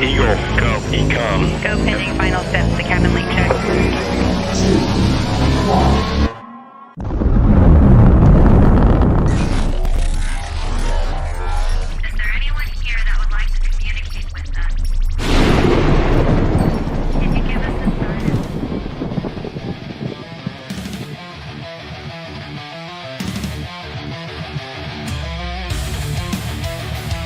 Eagle, go, ECOM. Go pending final steps to cabin link check. Is there anyone here that would like to communicate with us? Can you give us a sign?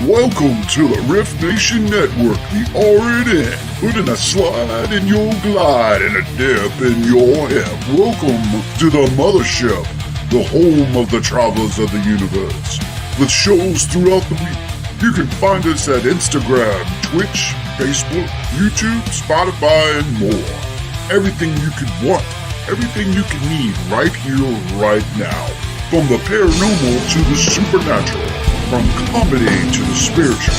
Welcome to the Rift Nation Network, the RNN, putting a slide in your glide and a dip in your hip. Welcome to the mothership, the home of the travelers of the universe. With shows throughout the week, you can find us at Instagram, Twitch, Facebook, YouTube, Spotify, and more. Everything you could want, everything you could need right here, right now. From the paranormal to the supernatural. From comedy to the spiritual.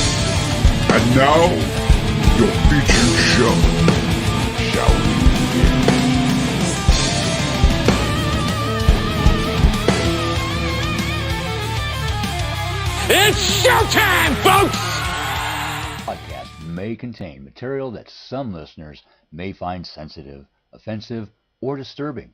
And now, your featured show. Shall we begin? It's showtime, folks! Podcast may contain material that some listeners may find sensitive, offensive, or disturbing.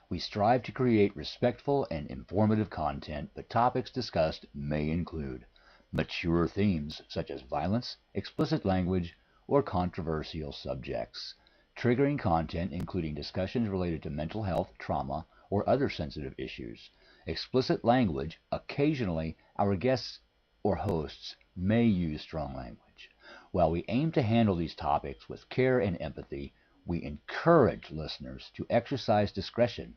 We strive to create respectful and informative content, but topics discussed may include mature themes such as violence, explicit language, or controversial subjects, triggering content including discussions related to mental health, trauma, or other sensitive issues, explicit language. Occasionally, our guests or hosts may use strong language. While we aim to handle these topics with care and empathy, we encourage listeners to exercise discretion.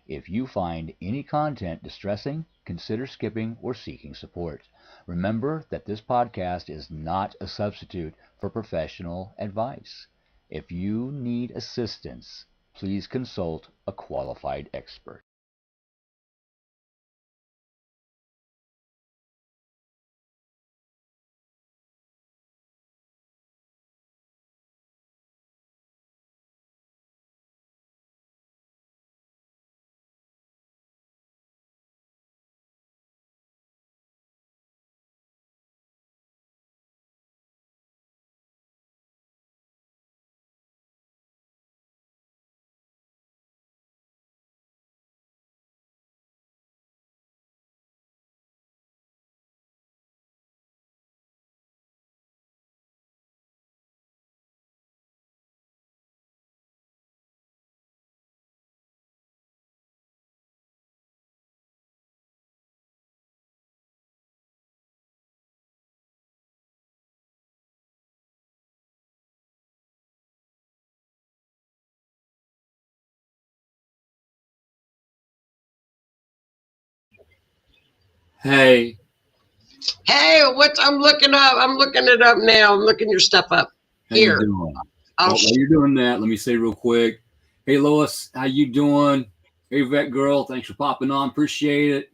If you find any content distressing, consider skipping or seeking support. Remember that this podcast is not a substitute for professional advice. If you need assistance, please consult a qualified expert. Hey, I'm looking up. I'm looking it up now. I'm looking your stuff up. how Here. you doing? I'll While you're doing that, let me say real quick. Hey, Lois, how you doing? Hey, Vet Girl, thanks for popping on. Appreciate it.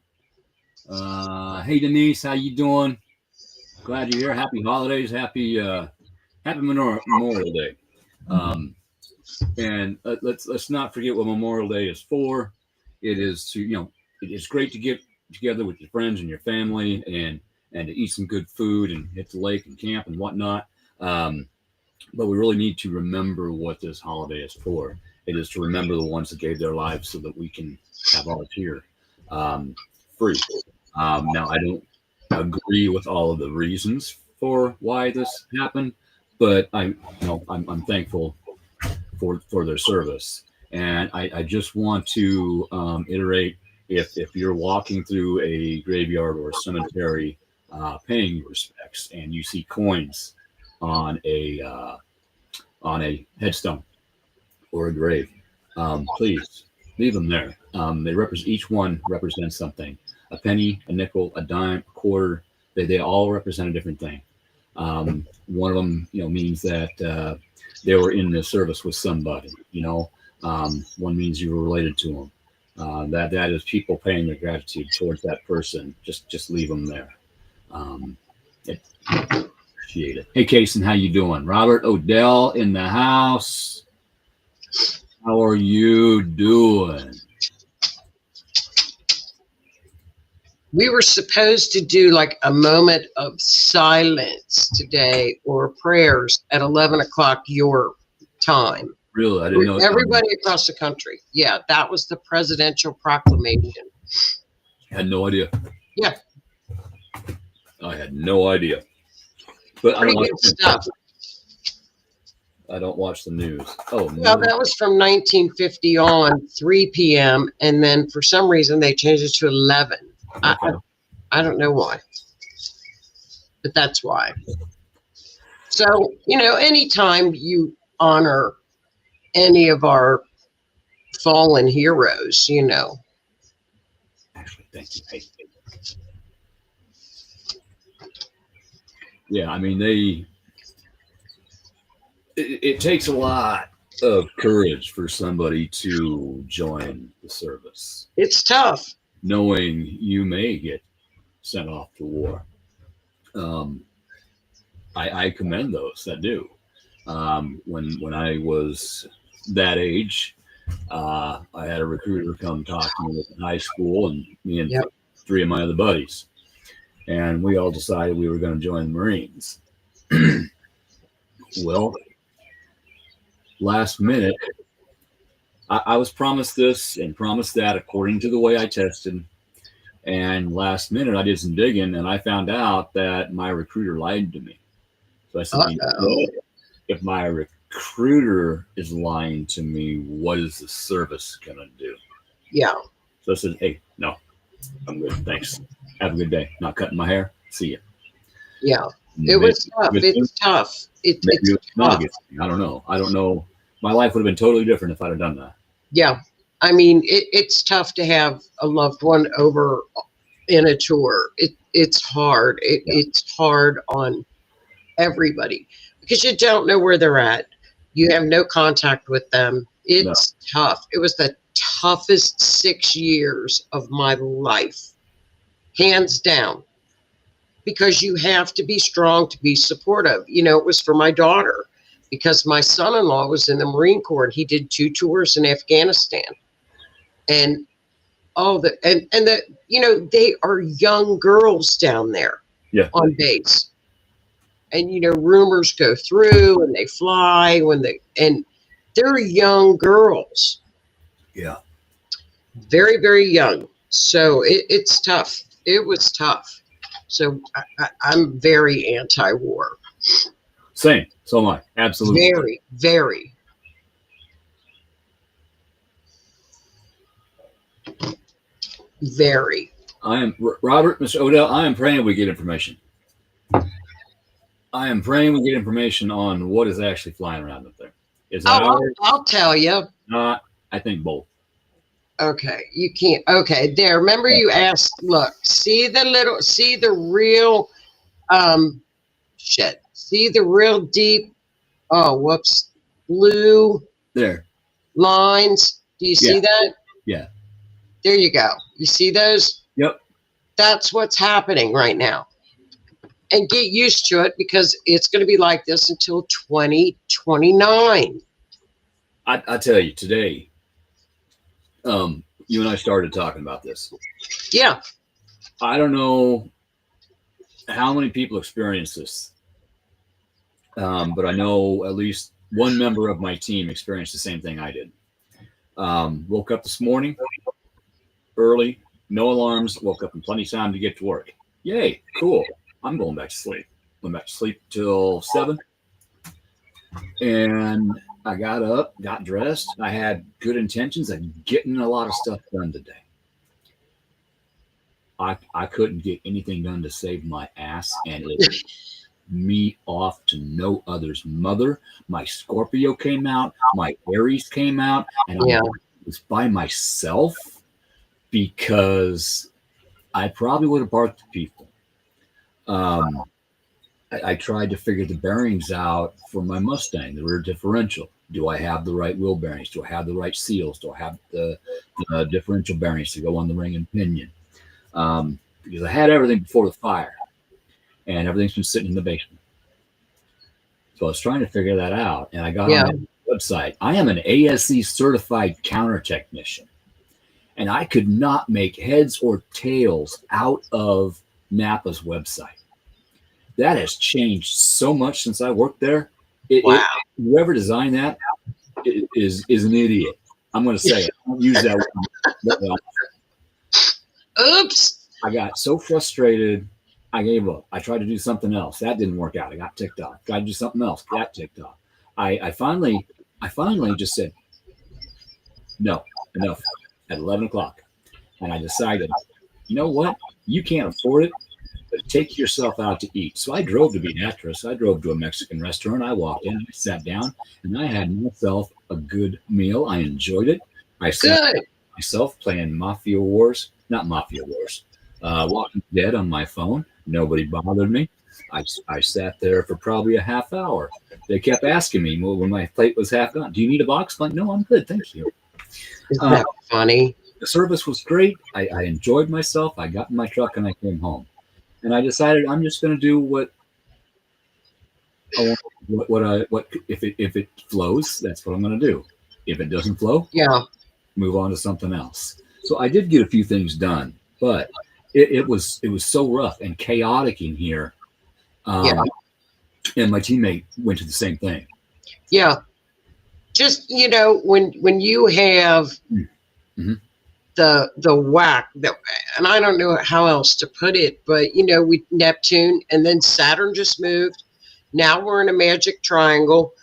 Hey, Denise, how you doing? Glad you're here. Happy holidays. Happy Memorial Day. And let's not forget what Memorial Day is for. It is to it is great to get together with your friends and your family and to eat some good food and hit the lake and camp and whatnot. But we really need to remember what this holiday is for. It is to remember the ones that gave their lives so that we can have ours here free. Now, I don't agree with all of the reasons for why this happened, but I'm thankful for their service. And I just want to iterate, if you're walking through a graveyard or a cemetery paying your respects and you see coins on a headstone or a grave, please leave them there. They represent, each one represents something. A penny, a nickel, a dime, a quarter. They all represent a different thing. One of them, means that they were in the service with somebody. One means you were related to them. That is people paying their gratitude towards that person. Just leave them there. Appreciate it. Hey, Kason, how you doing? Robert Odell in the house. How are you doing? We were supposed to do like a moment of silence today or prayers at 11 o'clock your time. Really, I didn't know. Everybody across the country. Yeah, that was the presidential proclamation. I had no idea. Yeah. I had no idea. But Pretty good stuff. I don't watch the news. Oh, Well, no. that was from 1950 on, 3 p.m. And then for some reason they changed it to 11. Okay. I don't know why, but that's why. So, anytime you honor any of our fallen heroes, Actually, thank you. Hey. Yeah, I mean, it takes a lot of courage for somebody to join the service, it's tough. knowing you may get sent off to war. I commend those that do. When I was that age, I had a recruiter come talk to me in high school, and me and Yep. 3 of my other buddies, and we all decided we were going to join the Marines. Well, last minute, I was promised this and promised that according to the way I tested. And last minute, I did some digging, and I found out that my recruiter lied to me. So I said, Uh-oh. if my recruiter is lying to me, what is the service going to do? Yeah. So I said, hey, no, I'm good. Thanks. Have a good day. Not cutting my hair. See ya. Yeah. It was tough. It's tough. It's not a tough. good thing. I don't know. My life would have been totally different if I'd have done that. Yeah. I mean, it's tough to have a loved one over in a tour. It's hard. It's hard on everybody because you don't know where they're at. You have no contact with them. It's tough. It was the toughest 6 years of my life, hands down, because you have to be strong to be supportive. It was for my daughter because my son-in-law was in the Marine Corps and he did 2 tours in Afghanistan. And they are young girls down there on base. And, rumors go through and they fly and they're young girls. Yeah. Very, very young. So it's tough. It was tough. So I'm very anti-war. Same. So am I. Absolutely. Very, very. Very. I am Robert, Mr. Odell. I am praying we get information. I am praying we get information on what is actually flying around up there. Is it ours? I'll tell you. Not. I think both. Okay, you can't. Okay, there. Remember you asked. Look, see the real, shit. See the real deep. Oh, whoops, blue There. lines. Do you see that? Yeah. There you go. You see those? Yep. That's what's happening right now. And get used to it because it's going to be like this until 2029. I tell you, today, you and I started talking about this. Yeah. I don't know how many people experience this, but I know at least one member of my team experienced the same thing I did. Woke up this morning early, no alarms, woke up in plenty of time to get to work. Yay, cool. I'm going back to sleep. Went back to sleep till 7. And I got up, got dressed. I had good intentions of getting a lot of stuff done today. I couldn't get anything done to save my ass, and it me off to no other's mother. My Scorpio came out, my Aries came out, and I was by myself because I probably would have barked at people. I tried to figure the bearings out for my Mustang, the rear differential. Do I have the right wheel bearings? Do I have the right seals? Do I have the differential bearings to go on the ring and pinion? Because I had everything before the fire, and everything's been sitting in the basement. So I was trying to figure that out, and I got on the website. I am an ASC certified counter technician, and I could not make heads or tails out of Napa's website. That has changed so much since I worked there. Wow. Whoever designed that is an idiot. I'm going to say it. I don't use that word. Oops. I got so frustrated, I gave up. I tried to do something else. That didn't work out. I got ticked off. Tried to do something else. Got ticked off. I finally just said, no, enough at 11 o'clock. And I decided, you know what? You can't afford it, but take yourself out to eat. So I drove to be an actress. I drove to a Mexican restaurant. I walked in, I sat down, and I had myself a good meal. I enjoyed it. I sat myself playing Mafia Wars, not Mafia Wars, Walking Dead on my phone. Nobody bothered me. I sat there for probably a half hour. They kept asking me when my plate was half gone, do you need a box? I'm like, no, I'm good. Thank you. Isn't that funny? The service was great. I enjoyed myself. I got in my truck and I came home. And I decided I'm just going to do what if it flows, that's what I'm going to do. If it doesn't flow, move on to something else. So I did get a few things done, but it was so rough and chaotic in here. And my teammate went to the same thing. Yeah. Just, when you have the whack that, and I don't know how else to put it, but we Neptune and then Saturn just moved. Now we're in a magic triangle.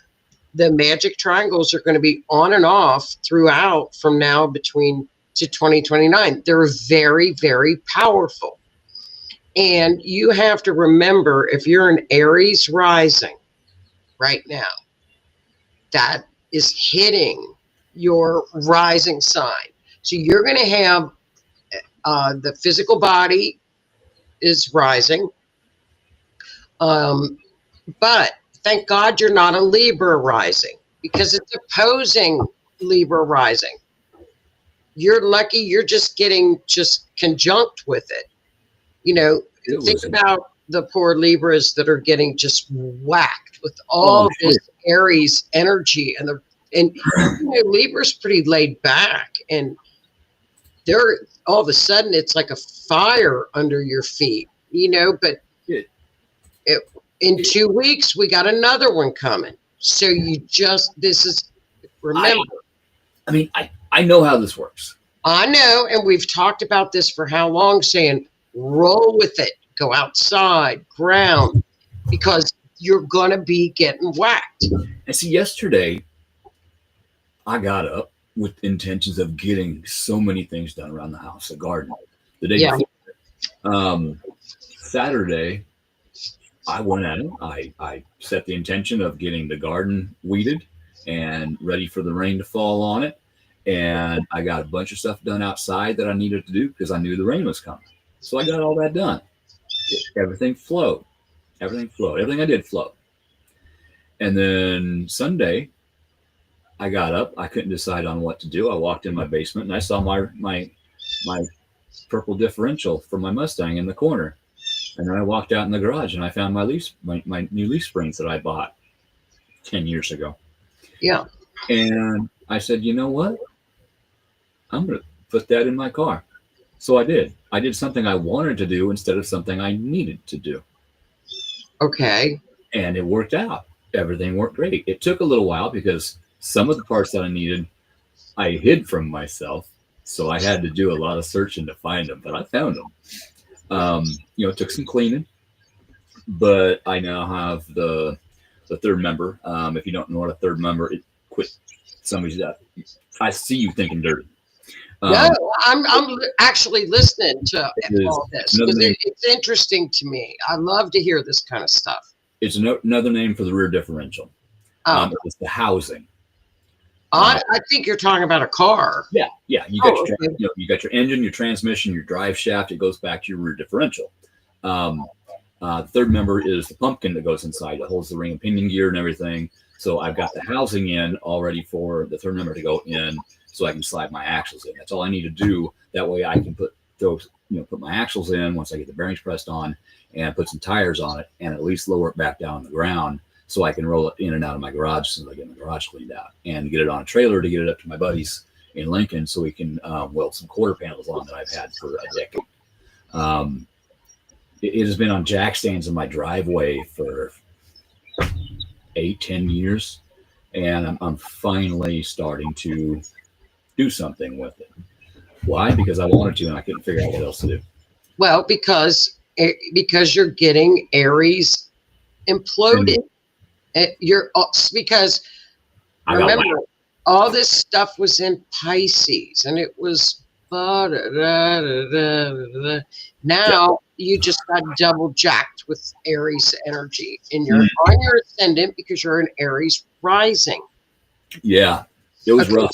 The magic triangles are going to be on and off throughout from now to 2029. They're very, very powerful. And you have to remember, if you're an Aries rising right now, that is hitting your rising sign. So you're going to have the physical body is rising. But thank God you're not a Libra rising, because it's opposing Libra rising. You're lucky you're just getting conjunct with it. Think about the poor Libras that are getting just whacked with all this Aries energy, and Libra's pretty laid back, and they're all of a sudden it's like a fire under your feet, but in 2 weeks we got another one coming. So remember. I know how this works. I know, and we've talked about this for how long, saying roll with it, go outside, ground, because you're going to be getting whacked. And see, yesterday I got up with intentions of getting so many things done around the house, the garden. The day before, Saturday, I went at it. I set the intention of getting the garden weeded and ready for the rain to fall on it. And I got a bunch of stuff done outside that I needed to do because I knew the rain was coming. So I got all that done. Everything flowed. Everything I did flowed. And then Sunday, I got up. I couldn't decide on what to do. I walked in my basement and I saw my purple differential for my Mustang in the corner. And then I walked out in the garage and I found my new leaf springs that I bought 10 years ago. Yeah. And I said, you know what? I'm going to put that in my car. So I did. I did something I wanted to do instead of something I needed to do. Okay. And it worked out. Everything worked great. It took a little while because some of the parts that I needed, I hid from myself. So I had to do a lot of searching to find them, but I found them. It took some cleaning, but I now have the third member. If you don't know what a third member, somebody's that. I see you thinking dirty. No, I'm actually listening to all this because it's interesting to me. I love to hear this kind of stuff. It's another name for the rear differential. It's the housing. I think you're talking about a car. Yeah. You got your engine, your transmission, your drive shaft. It goes back to your rear differential. The third member is the pumpkin that goes inside. That holds the ring and pinion gear and everything. So I've got the housing in already for the third member to go in, so I can slide my axles in. That's all I need to do. That way I can put my axles in once I get the bearings pressed on, and put some tires on it, and at least lower it back down on the ground, so I can roll it in and out of my garage as soon as I get my garage cleaned out, and get it on a trailer to get it up to my buddies in Lincoln so we can weld some quarter panels on that I've had for a decade. It has been on jack stands in my driveway for 8-10 years, and I'm finally starting to do something with it. Why? Because I wanted to, and I couldn't figure out what else to do. Well, because you're getting Aries imploded. Because remember, all this stuff was in Pisces, and it was now you just got double jacked with Aries energy, and you're on your ascendant because you're an Aries rising. Yeah, it was rough.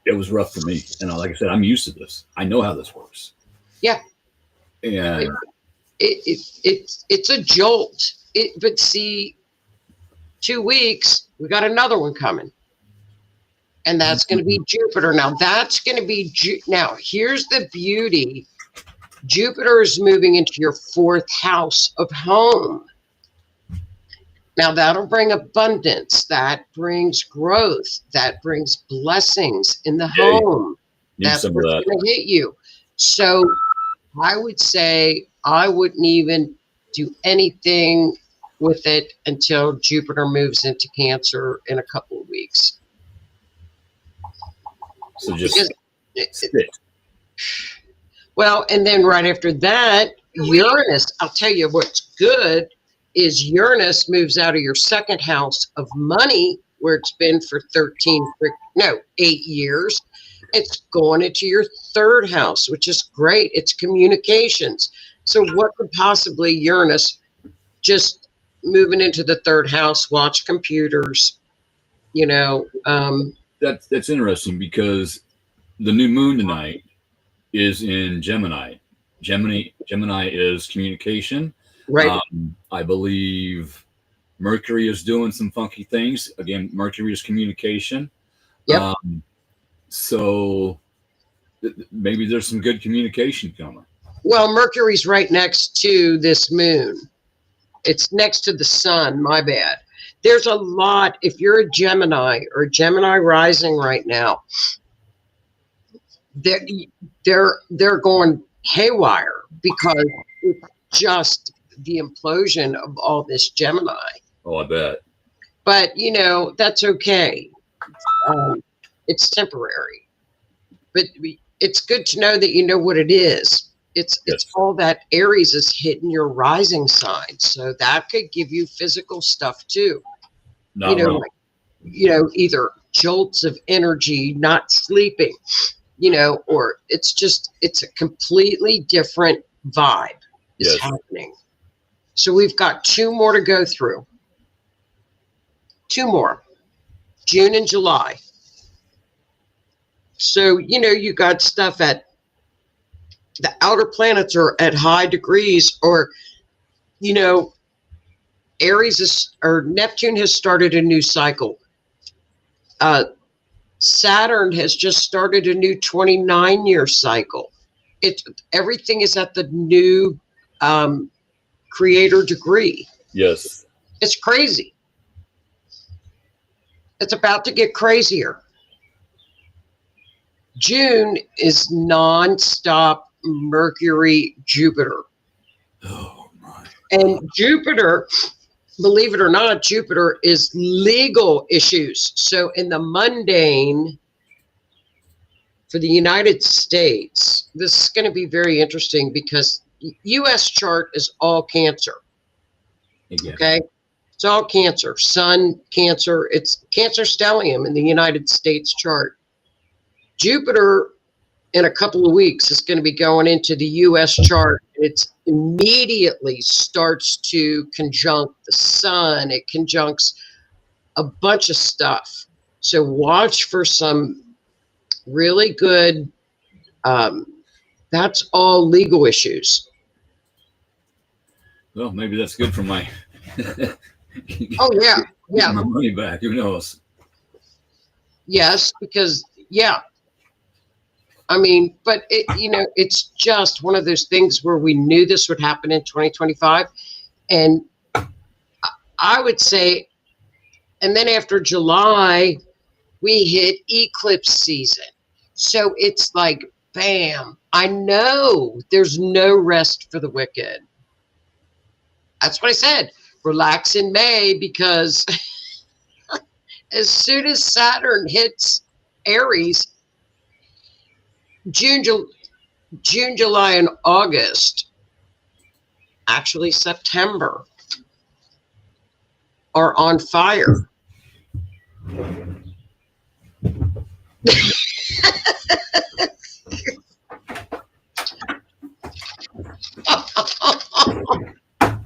It was rough for me, and like I said, I'm used to this. I know how this works. Yeah, and it's a jolt. But see, 2 weeks we got another one coming, and that's going to be Jupiter. Now that's going to be now. Here's the beauty: Jupiter is moving into your 4th house of home. Now that'll bring abundance, that brings growth, that brings blessings in the home. That's what's going to hit you. So I would say I wouldn't even do anything with it until Jupiter moves into Cancer in a couple of weeks. So just sit. Well, and then right after that, Uranus, I'll tell you what's good is Uranus moves out of your 2nd house of money, where it's been for 8 years. It's going into your 3rd house, which is great. It's communications. So what could possibly Uranus just moving into the 3rd house, watch computers, That's interesting because the new moon tonight is in Gemini. Gemini is communication. Right. I believe Mercury is doing some funky things. Again, Mercury is communication. Yep. So maybe there's some good communication coming. Well, Mercury's right next to this moon. It's next to the sun. My bad. There's a lot. If you're a Gemini or a Gemini rising right now, they're going haywire because it's just the implosion of all this Gemini. Oh, I bet. But that's okay. It's temporary, but it's good to know that you know what it is. It's all that Aries is hitting your rising sign, so that could give you physical stuff too. Not wrong. Either jolts of energy, not sleeping, or it's a completely different vibe is happening. So we've got 2 more to go through. 2 more, June and July. So, you got stuff at the outer planets are at high degrees, or, Neptune has started a new cycle. Saturn has just started a new 29-year cycle. Everything is at the new creator degree. Yes. It's crazy. It's about to get crazier. June is nonstop Mercury, Jupiter. Oh my. And Jupiter, believe it or not, Jupiter is legal issues. So in the mundane, for the United States, this is going to be very interesting because U.S. chart is all Cancer. Again. Okay? It's all Cancer. Sun, Cancer. It's Cancer stellium in the United States chart. Jupiter, in a couple of weeks, is going to be going into the U.S. chart. It immediately starts to conjunct the sun. It conjuncts a bunch of stuff. So watch for some really good, that's all legal issues. Well, maybe that's good for my Oh, yeah. Yeah. my money back. Who knows? Yes, because, yeah. I mean, but it's just one of those things where we knew this would happen in 2025. And I would say, and then after July, we hit eclipse season. So it's like, bam. I know there's no rest for the wicked. That's what I said. Relax in May, because as soon as Saturn hits Aries, June, July, and August, actually September, are on fire.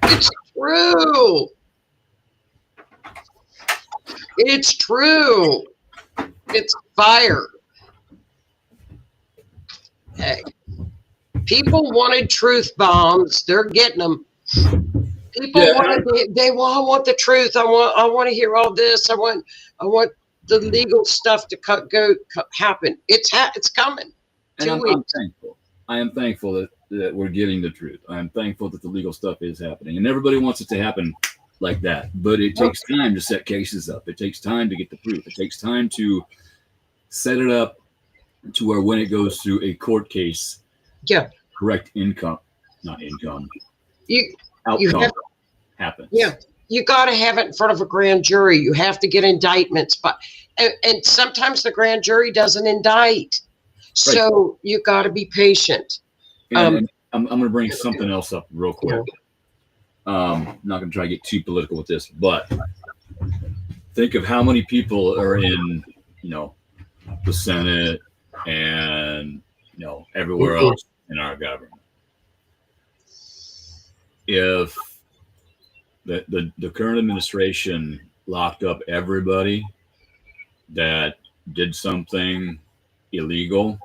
It's true. It's true. It's fire. Hey, people wanted truth bombs. They're getting them. People I want the truth. I want to hear all this. I want the legal stuff to happen. It's coming. And I'm thankful. I am thankful that we're getting the truth. I am thankful that the legal stuff is happening, and everybody wants it to happen like that. But it takes time to set cases up. It takes time to get the proof. It takes time to set it up to where when it goes through a court case, correct outcome happens. Yeah, you got to have it in front of a grand jury. You have to get indictments, and sometimes the grand jury doesn't indict. So you got to be patient. And I'm going to bring something else up real quick. I'm not going to try to get too political with this, but think of how many people are in, the Senate and, everywhere else in our government. If the current administration locked up everybody that did something illegal,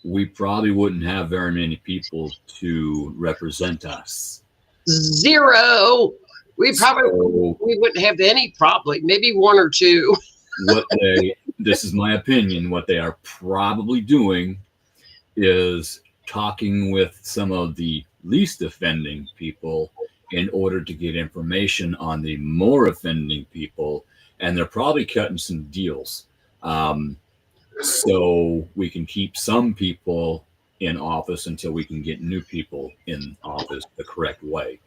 we probably wouldn't have very many people to represent us. Zero. We wouldn't have any, probably, maybe one or two. This is my opinion, what they are probably doing is talking with some of the least offending people in order to get information on the more offending people, and they're probably cutting some deals. So we can keep some people in office until we can get new people in office the correct way.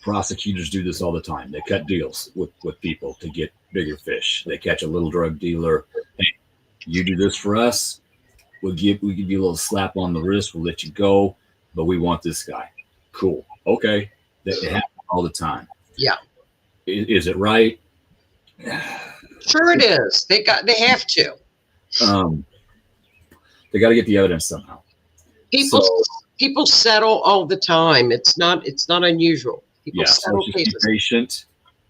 Prosecutors do this all the time. They cut deals with people to get bigger fish. They catch a little drug dealer. Hey, you do this for us, we'll give you a little slap on the wrist. We'll let you go, but we want this guy. Cool. Okay. That happens all the time. Yeah. Is it right? Sure it is. They have to. They got to get the evidence somehow. People settle all the time. It's not unusual. People settle cases. Be patient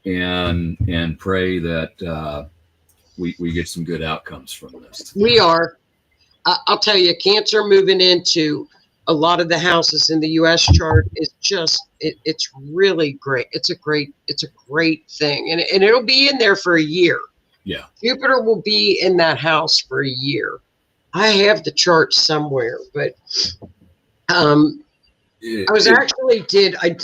and pray that we get some good outcomes from this. We are. I'll tell you, Cancer moving into a lot of the houses in the U.S. chart is just it's really great. It's a great thing, and it'll be in there for a year. Yeah, Jupiter will be in that house for a year. I have the chart somewhere, but I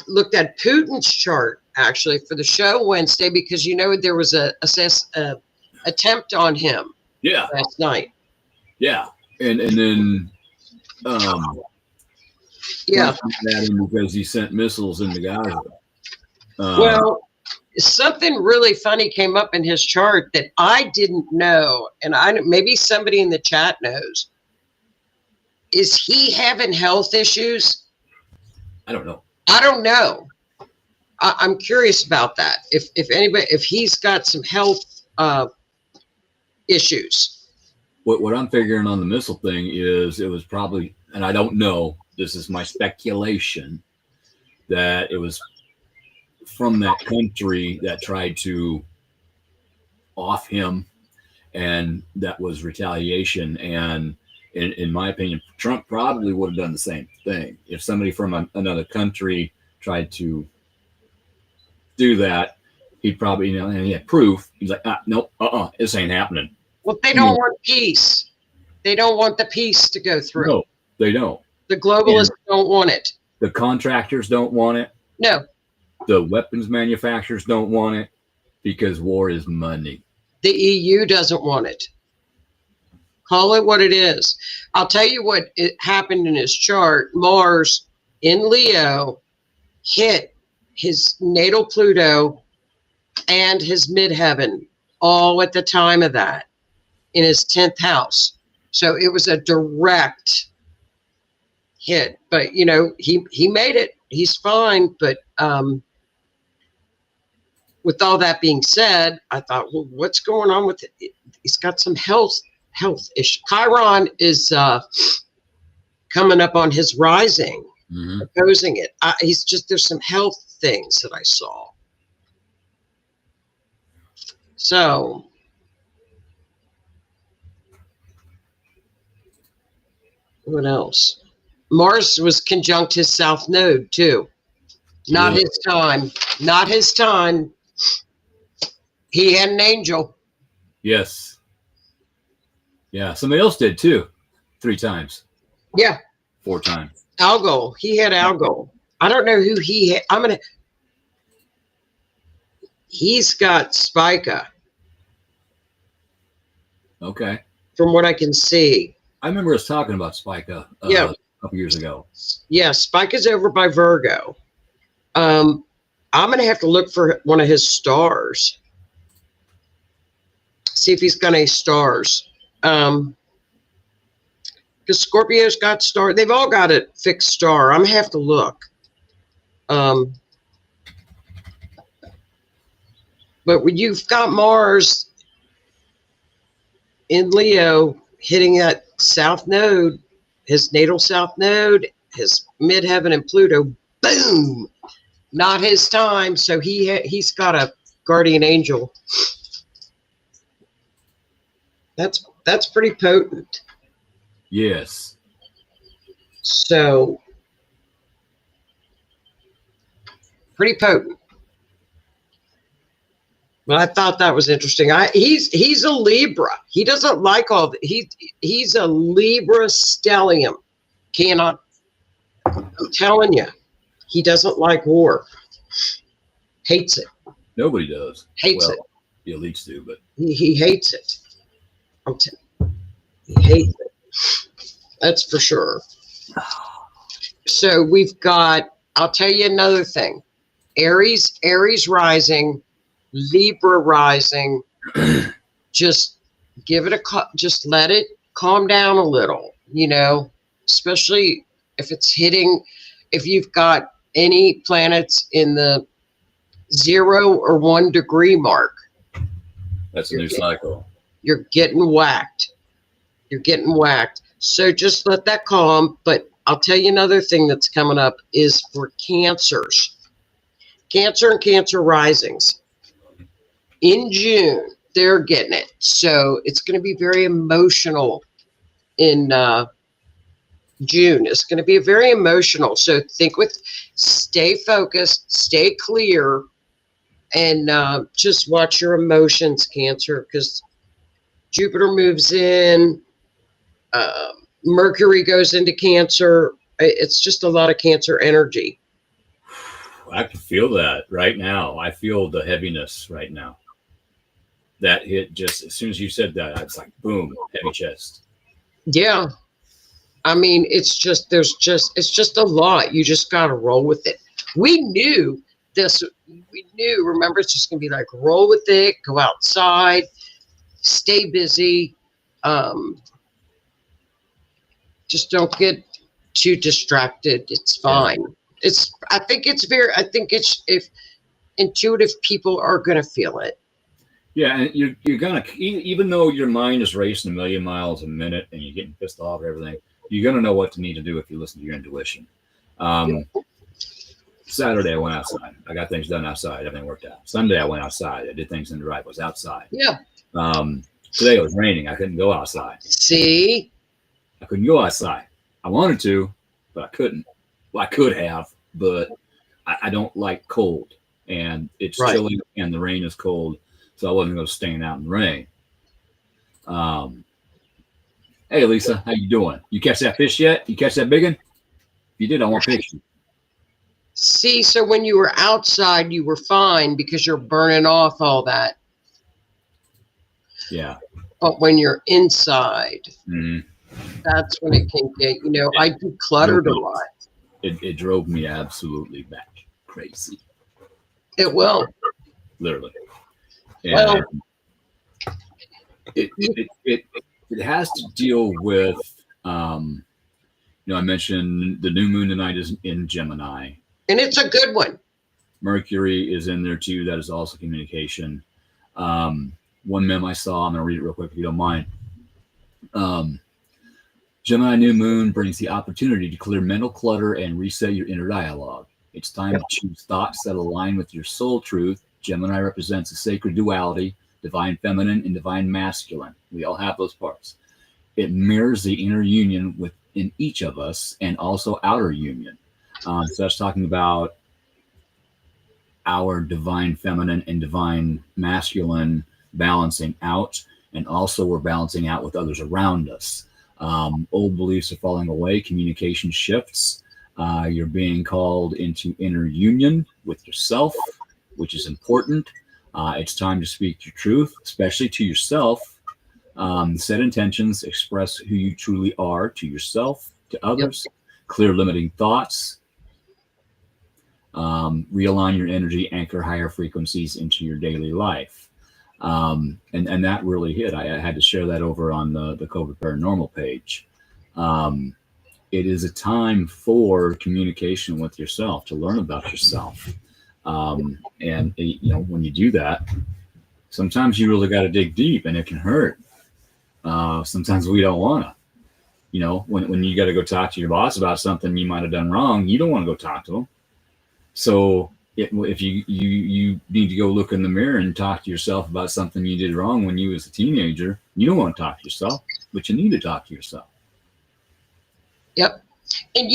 looked at Putin's chart actually for the show Wednesday, because there was a attempt on him last night. Yeah, and then at him because he sent missiles into Gaza. Well, something really funny came up in his chart that I didn't know, and maybe somebody in the chat knows. Is he having health issues? I don't know. I'm curious about that. If he's got some health issues. What I'm figuring on the missile thing is it was probably, and I don't know, this is my speculation, that it was from that country that tried to off him, and that was retaliation. And in my opinion, Trump probably would have done the same thing. If somebody from another country tried to do that, he'd probably, and he had proof. He's like, nope, this ain't happening. Well, they don't want peace. They don't want the peace to go through. No, they don't. The globalists don't want it. The contractors don't want it. No. The weapons manufacturers don't want it, because war is money. The EU doesn't want it. Call it what it is. I'll tell you what it happened in his chart. Mars in Leo hit his natal Pluto and his midheaven all at the time of that in his 10th house. So it was a direct hit. But, you know, he made it. He's fine. But with all that being said, I thought, well, what's going on with it? He's got some health issue. Chiron is coming up on his rising, opposing it. He's just, there's some health things that I saw. So what else? Mars was conjunct his south node too. Not his time. Not his time. He had an angel. Yes. Yeah. Somebody else did too. 3 times. Yeah. 4 times. Algol. He had Algol. I don't know who he had. He's got Spica. Okay. From what I can see. I remember us talking about Spica a couple years ago. Yeah, Spica's over by Virgo. I'm going to have to look for one of his stars. See if he's got any stars. Because Scorpio's got star. They've all got a fixed star. I'm going to have to look. But when you've got Mars in Leo hitting that south node, his natal south node, his midheaven and Pluto, boom, not his time. So he's got a guardian angel. That's pretty potent. Yes. So pretty potent. But I thought that was interesting. He's a Libra. He doesn't like all he's a Libra stellium. I'm telling you, he doesn't like war. Hates it. Nobody does. Hates it. The elites do, but he hates it. He hates it. That's for sure. So we've got, I'll tell you another thing. Aries rising, Libra rising. Just give it just let it calm down a little, you know, especially if it's hitting, if you've got any planets in the 0 or 1 degree mark. That's a new cycle. You're getting whacked. You're getting whacked. So just let that calm. But I'll tell you another thing that's coming up is for Cancers. Cancer and Cancer risings. In June, they're getting it. So it's going to be very emotional in June. It's going to be very emotional. So stay focused, stay clear, and just watch your emotions, Cancer, because Jupiter moves in, Mercury goes into Cancer. It's just a lot of Cancer energy. I can feel that right now. I feel the heaviness right now. That hit just as soon as you said that, it's like boom, heavy chest. Yeah. I mean, it's just a lot. You just got to roll with it. We knew this. We knew, remember, it's just going to be like roll with it, go outside, stay busy. Just don't get too distracted. It's fine. Yeah. I think if intuitive people are going to feel it. Yeah, and you're gonna, even though your mind is racing a million miles a minute and you're getting pissed off at everything, you're gonna know what to need to do if you listen to your intuition. Saturday I went outside. I got things done outside. Everything worked out. Sunday I went outside. I did things in the drive. I was outside. Yeah. Today it was raining. I couldn't go outside. See? I couldn't go outside. I wanted to, but I couldn't. Well, I could have, but I don't like cold, and it's chilly, and the rain is cold. So I wasn't going to stand out in the rain. Hey, Lisa, how you doing? You catch that fish yet? You catch that big one? If you did, I want a picture. See, so when you were outside, you were fine because you're burning off all that. Yeah. But when you're inside, Mhm. that's when it can get, I decluttered a lot. It drove me absolutely back crazy, It will. literally. And Well, it has to deal with, I mentioned the new moon tonight is in Gemini. and it's a good one. Mercury is in there too. That is also communication. One meme I saw, I'm going to read it real quick if you don't mind. Gemini new moon brings the opportunity to clear mental clutter and reset your inner dialogue. It's time to choose thoughts that align with your soul truth. Gemini represents a sacred duality, divine feminine and divine masculine. We all have those parts. It mirrors the inner union within each of us and also outer union. So that's talking about our divine feminine and divine masculine balancing out, and also we're balancing out with others around us. Old beliefs are falling away, communication shifts. You're being called into inner union with yourself, which is important. It's time to speak your truth, especially to yourself. Set intentions, express who you truly are to yourself, to others, clear limiting thoughts, realign your energy, anchor higher frequencies into your daily life. And that really hit. I had to share that over on the COVID Paranormal page. It is a time for communication with yourself, to learn about yourself. And when you do that, sometimes you really got to dig deep, and it can hurt. Sometimes we don't want to. When you got to go talk to your boss about something you might have done wrong, you don't want to go talk to them. So if you need to go look in the mirror and talk to yourself about something you did wrong when you was a teenager, you don't want to talk to yourself, but you need to talk to yourself. Yep. And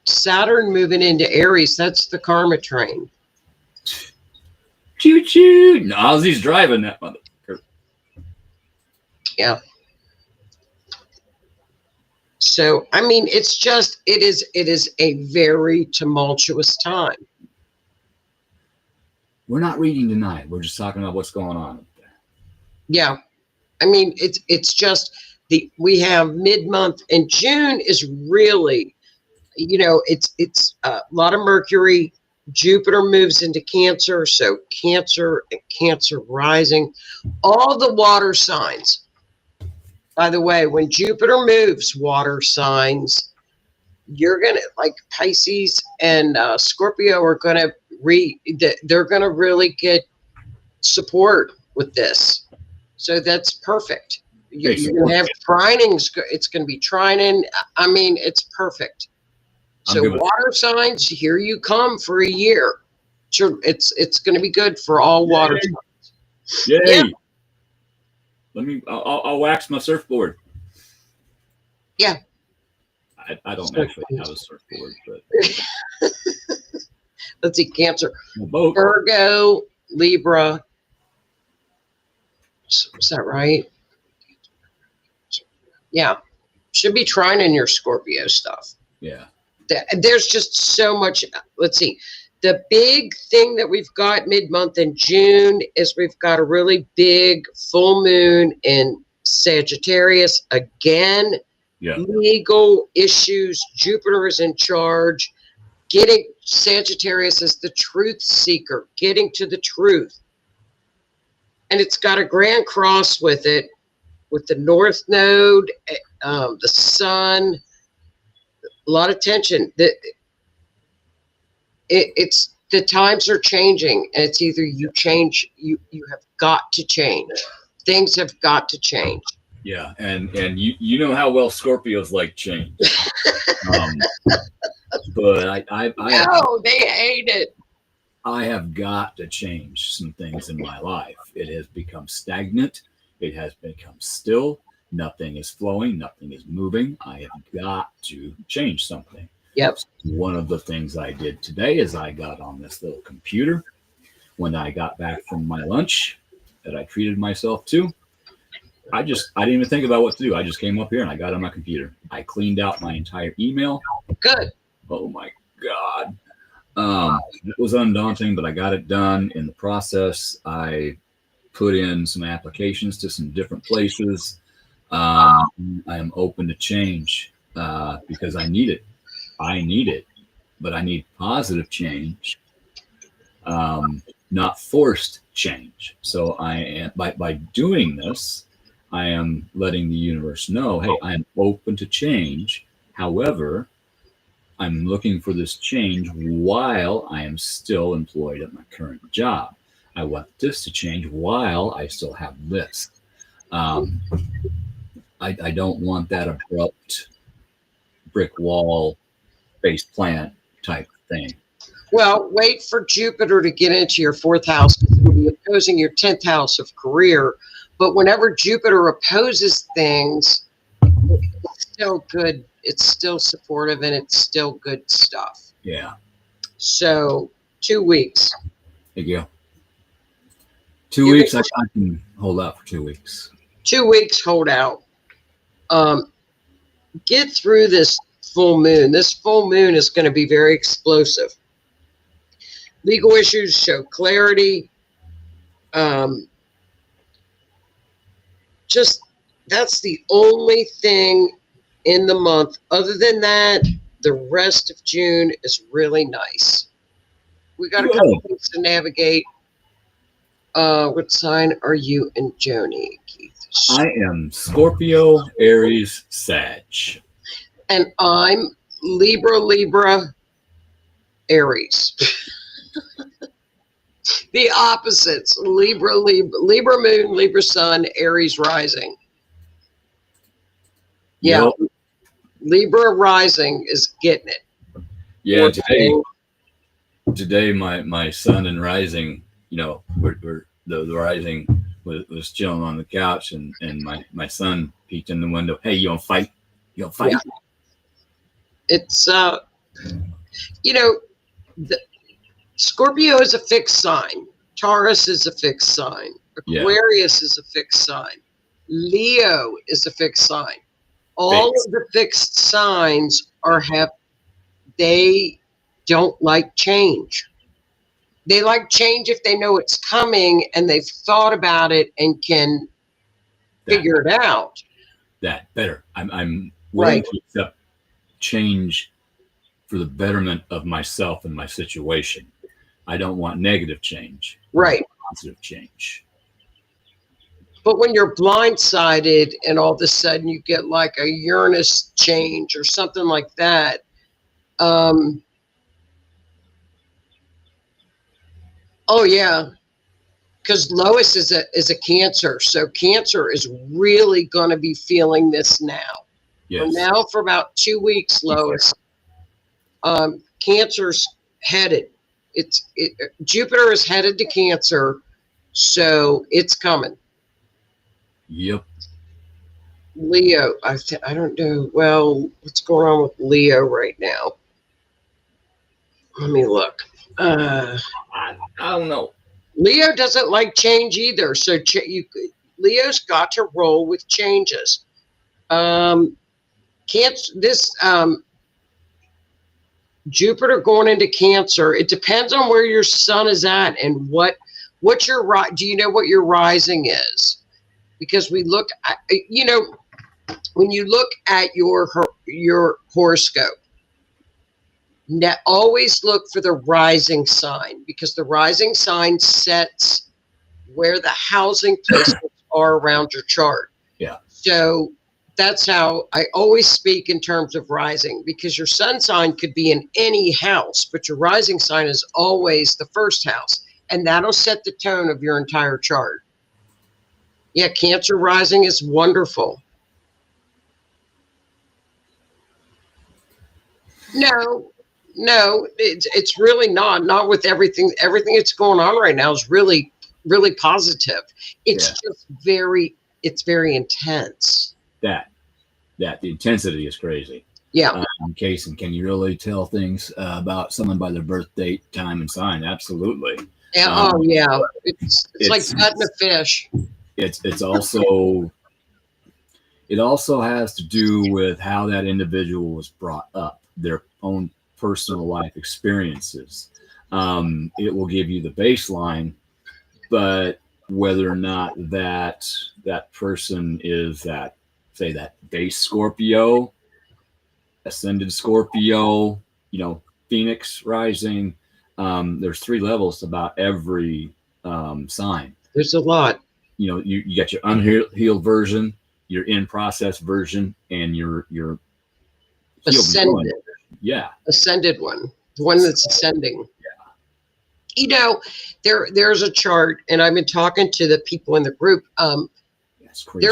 Saturn moving into Aries, that's the karma train. Choo choo. No, Ozzy's driving that motherfucker. Yeah. So, it is a very tumultuous time. We're not reading tonight. We're just talking about what's going on up there. Yeah. It's just we have mid-month, and June is really, it's a lot of Mercury. Jupiter moves into Cancer. So Cancer and Cancer rising, all the water signs. By the way, when Jupiter moves, water signs, you're going to, like Pisces and Scorpio are going to they're going to really get support with this. So that's perfect. You're going to have trinings. It's going to be trining. It's perfect. So water signs, here you come for a year. Sure, it's going to be good for all water signs. Yay! Yeah. I'll wax my surfboard. Yeah. I don't actually have a surfboard, but let's see, Cancer, boat. Virgo, Libra. Is that right? Yeah. Should be trying in your Scorpio stuff. Yeah. There's just so much. Let's see. The big thing that we've got mid-month in June is we've got a really big full moon in Sagittarius again. Yeah. Legal issues. Jupiter is in charge. Getting Sagittarius as the truth seeker, getting to the truth. And it's got a grand cross with it, with the North Node, the Sun, a lot of tension. It's the times are changing, and it's either you change, you have got to change. Things have got to change. Yeah, and you know how well Scorpios like change. But They hate it. I have got to change some things in my life. It has become stagnant. It has become still. Nothing is flowing. Nothing is moving. I have got to change something. Yep. One of the things I did today is I got on this little computer when I got back from my lunch that I treated myself to. I didn't even think about what to do. I just came up here and I got on my computer. I cleaned out my entire email. Good. Oh my God. It was undaunting, but I got it done. In the process, I put in some applications to some different places. I am open to change because I need it. I need it, but I need positive change, not forced change. So I am by doing this, I am letting the universe know, hey, I am open to change. However, I'm looking for this change while I am still employed at my current job. I want this to change while I still have this. I don't want that abrupt brick wall face plant type thing. Well, wait for Jupiter to get into your 4th house. It's going to be opposing your 10th house of career. But whenever Jupiter opposes things, it's still good. It's still supportive and it's still good stuff. Yeah. So 2 weeks. There you go. 2 weeks. I can hold out for 2 weeks. 2 weeks, hold out. Get through this full moon. This full moon is going to be very explosive. Legal issues show clarity. Just that's the only thing in the month. Other than that, the rest of June is really nice. We got a couple things to navigate. What sign are you and Joni, Keith? I am Scorpio, Aries, Sag. And I'm Libra, Aries. The opposites. Libra moon, Libra sun, Aries rising. Yeah. Yep. Libra rising is getting it. Yeah, today my sun and rising, we're the rising was chilling on the couch and my son peeked in the window. Hey, you gonna fight? You gonna fight? Yeah. It's Scorpio is a fixed sign. Taurus is a fixed sign. Aquarius is a fixed sign. Leo is a fixed sign. All of the fixed signs they don't like change. They like change if they know it's coming and they've thought about it and can figure it out. That better. I'm willing to accept change for the betterment of myself and my situation. I don't want negative change. Right. Positive change. But when you're blindsided and all of a sudden you get like a Uranus change or something like that, oh yeah, because Lois is a Cancer, so Cancer is really going to be feeling this now. Yes. From now for about 2 weeks, Lois. Cancer's headed. Jupiter is headed to Cancer, so it's coming. Yep. Leo, I don't know. Well, what's going on with Leo right now? Let me look. I don't know. Leo doesn't like change either, so Leo's got to roll with changes. Jupiter going into Cancer. It depends on where your sun is at and what's your do you know what your rising is? Because we look at, when you look at your horoscope, always look for the rising sign, because the rising sign sets where the housing placements are around your chart. Yeah. So that's how I always speak in terms of rising, because your sun sign could be in any house, but your rising sign is always the first house, and that'll set the tone of your entire chart. Yeah, Cancer rising is wonderful. No, it's really not with everything. Everything that's going on right now is really, really positive. It's just very intense. The intensity is crazy. Yeah. Kason, can you really tell things about someone by their birth date, time, and sign? Absolutely. Yeah. Yeah. It's like cutting a fish. It also has to do with how that individual was brought up, their own personal life experiences. It will give you the baseline, but whether or not that person is that, say, that base Scorpio, ascended Scorpio, Phoenix rising. There's 3 levels about every sign. There's a lot. You got your unhealed version, your in process version, and your Ascended. Yeah. Ascended one. The one that's ascending. There's a chart, and I've been talking to the people in the group. That's crazy.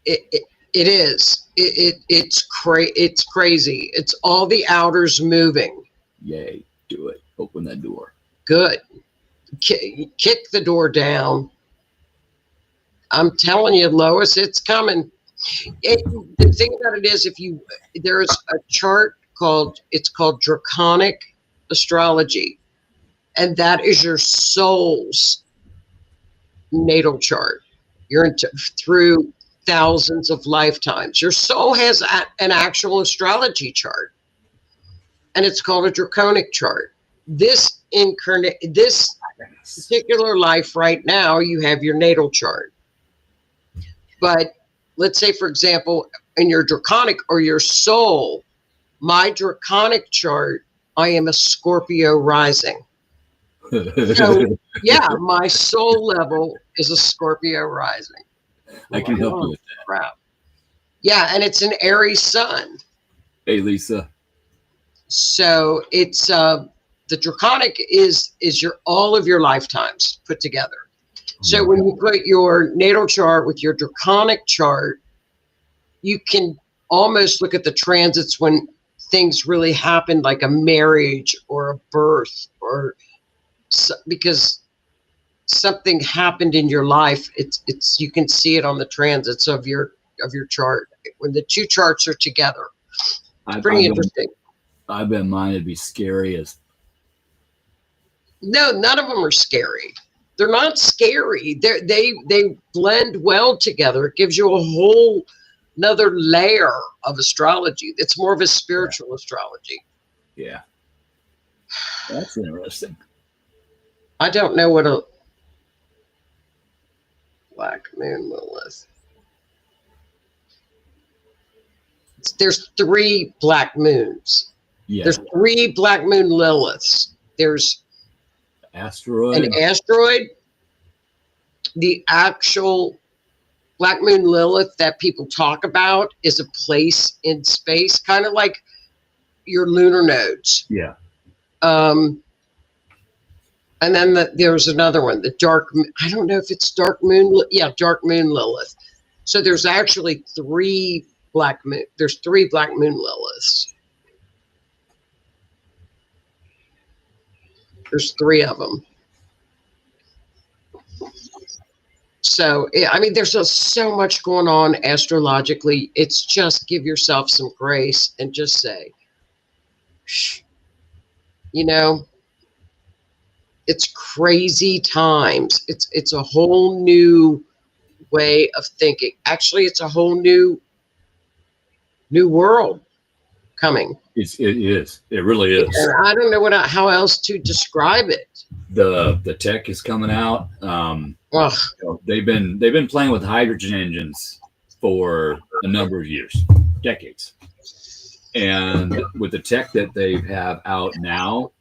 It is. It's crazy. It's all the outers moving. Yay! Do it. Open that door. Good. Kick the door down. I'm telling you, Lois, it's coming. The thing about it is, there's a chart called draconic astrology, and that is your soul's natal chart. You're through thousands of lifetimes. Your soul has an actual astrology chart, and it's called a draconic chart. This particular life right now, you have your natal chart. But let's say, for example, in your draconic or your soul, my draconic chart, I am a Scorpio rising. So, yeah, my soul level is a Scorpio rising. I can help you with that. Crap. Yeah, and it's an Aries sun. Hey, Lisa. So it's the draconic is all of your lifetimes put together. So when you put your natal chart with your draconic chart, you can almost look at the transits when things really happen, like a marriage or a birth, or because something happened in your life. It's you can see it on the transits of your chart when the 2 charts are together. It's pretty interesting. I bet mine would be scary as. No, none of them are scary. They're not scary. They blend well together. It gives you a whole another layer of astrology. It's more of a spiritual astrology. Yeah. That's interesting. I don't know what a black moon Lilith. There's 3 black moons. Yeah. There's 3 black moon Liliths. There's asteroid. An asteroid. The actual black moon Lilith that people talk about is a place in space, kind of like your lunar nodes. Yeah. And then there's another one, the dark. I don't know if it's dark moon. Yeah, dark moon Lilith. So there's actually 3 black moon. There's 3 black moon Liliths. There's 3 of them. So, I mean, there's just so much going on astrologically. It's just give yourself some grace and just say, it's crazy times. It's a whole new way of thinking. Actually, it's a whole new world coming. It is. It really is. And I don't know how else to describe it. The tech is coming out. They've been playing with hydrogen engines for a number of years, decades, and with the tech that they have out now,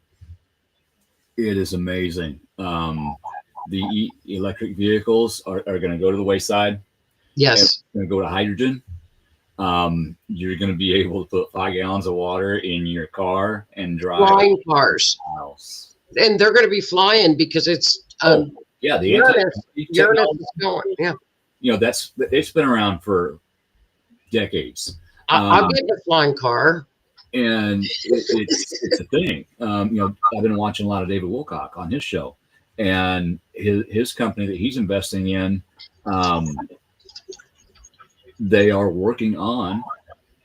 it is amazing. The electric vehicles are going to go to the wayside. Yes, going to go to hydrogen. You're going to be able to put 5 gallons of water in your car and drive flying cars. Miles. And they're going to be flying because it's yeah, the Uranus is going. Yeah, it's been around for decades. I'll get a flying car, and it's a thing. I've been watching a lot of David Wilcock on his show, and his company that he's investing in. They are working on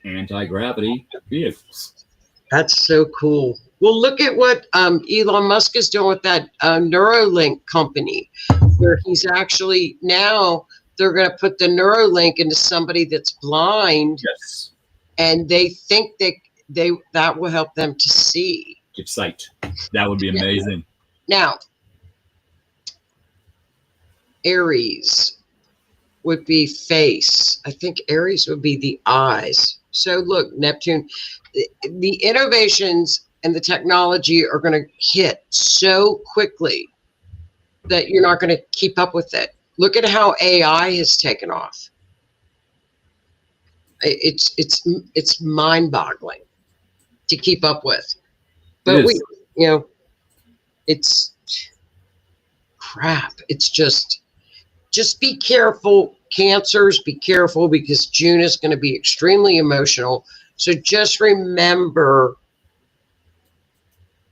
anti-gravity vehicles. That's so cool. Well, look at what Elon Musk is doing with that Neuralink company, where he's actually now they're going to put the Neuralink into somebody that's blind. Yes. And they think that will help them to see. Get sight. That would be amazing. Now, Aries would be face. I think Aries would be the eyes. So look, Neptune, the innovations and the technology are going to hit so quickly that you're not going to keep up with it. Look at how AI has taken off. It's mind-boggling to keep up with. But we, you know, it's crap. It's just be careful, Cancers, be careful, because June is going to be extremely emotional. So just remember,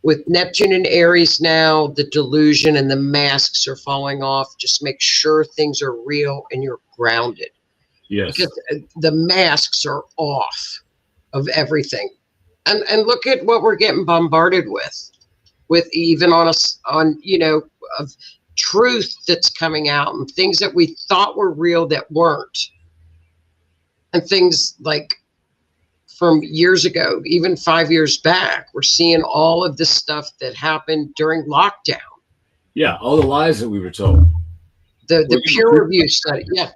with Neptune and Aries now, the delusion and the masks are falling off. Just make sure things are real and you're grounded. Yes. Because the masks are off of everything. And look at what we're getting bombarded with even on you know, of truth that's coming out and things that we thought were real that weren't. And things like from years ago, even 5 years back, we're seeing all of this stuff that happened during lockdown. Yeah, all the lies that we were told. The peer review study, yeah.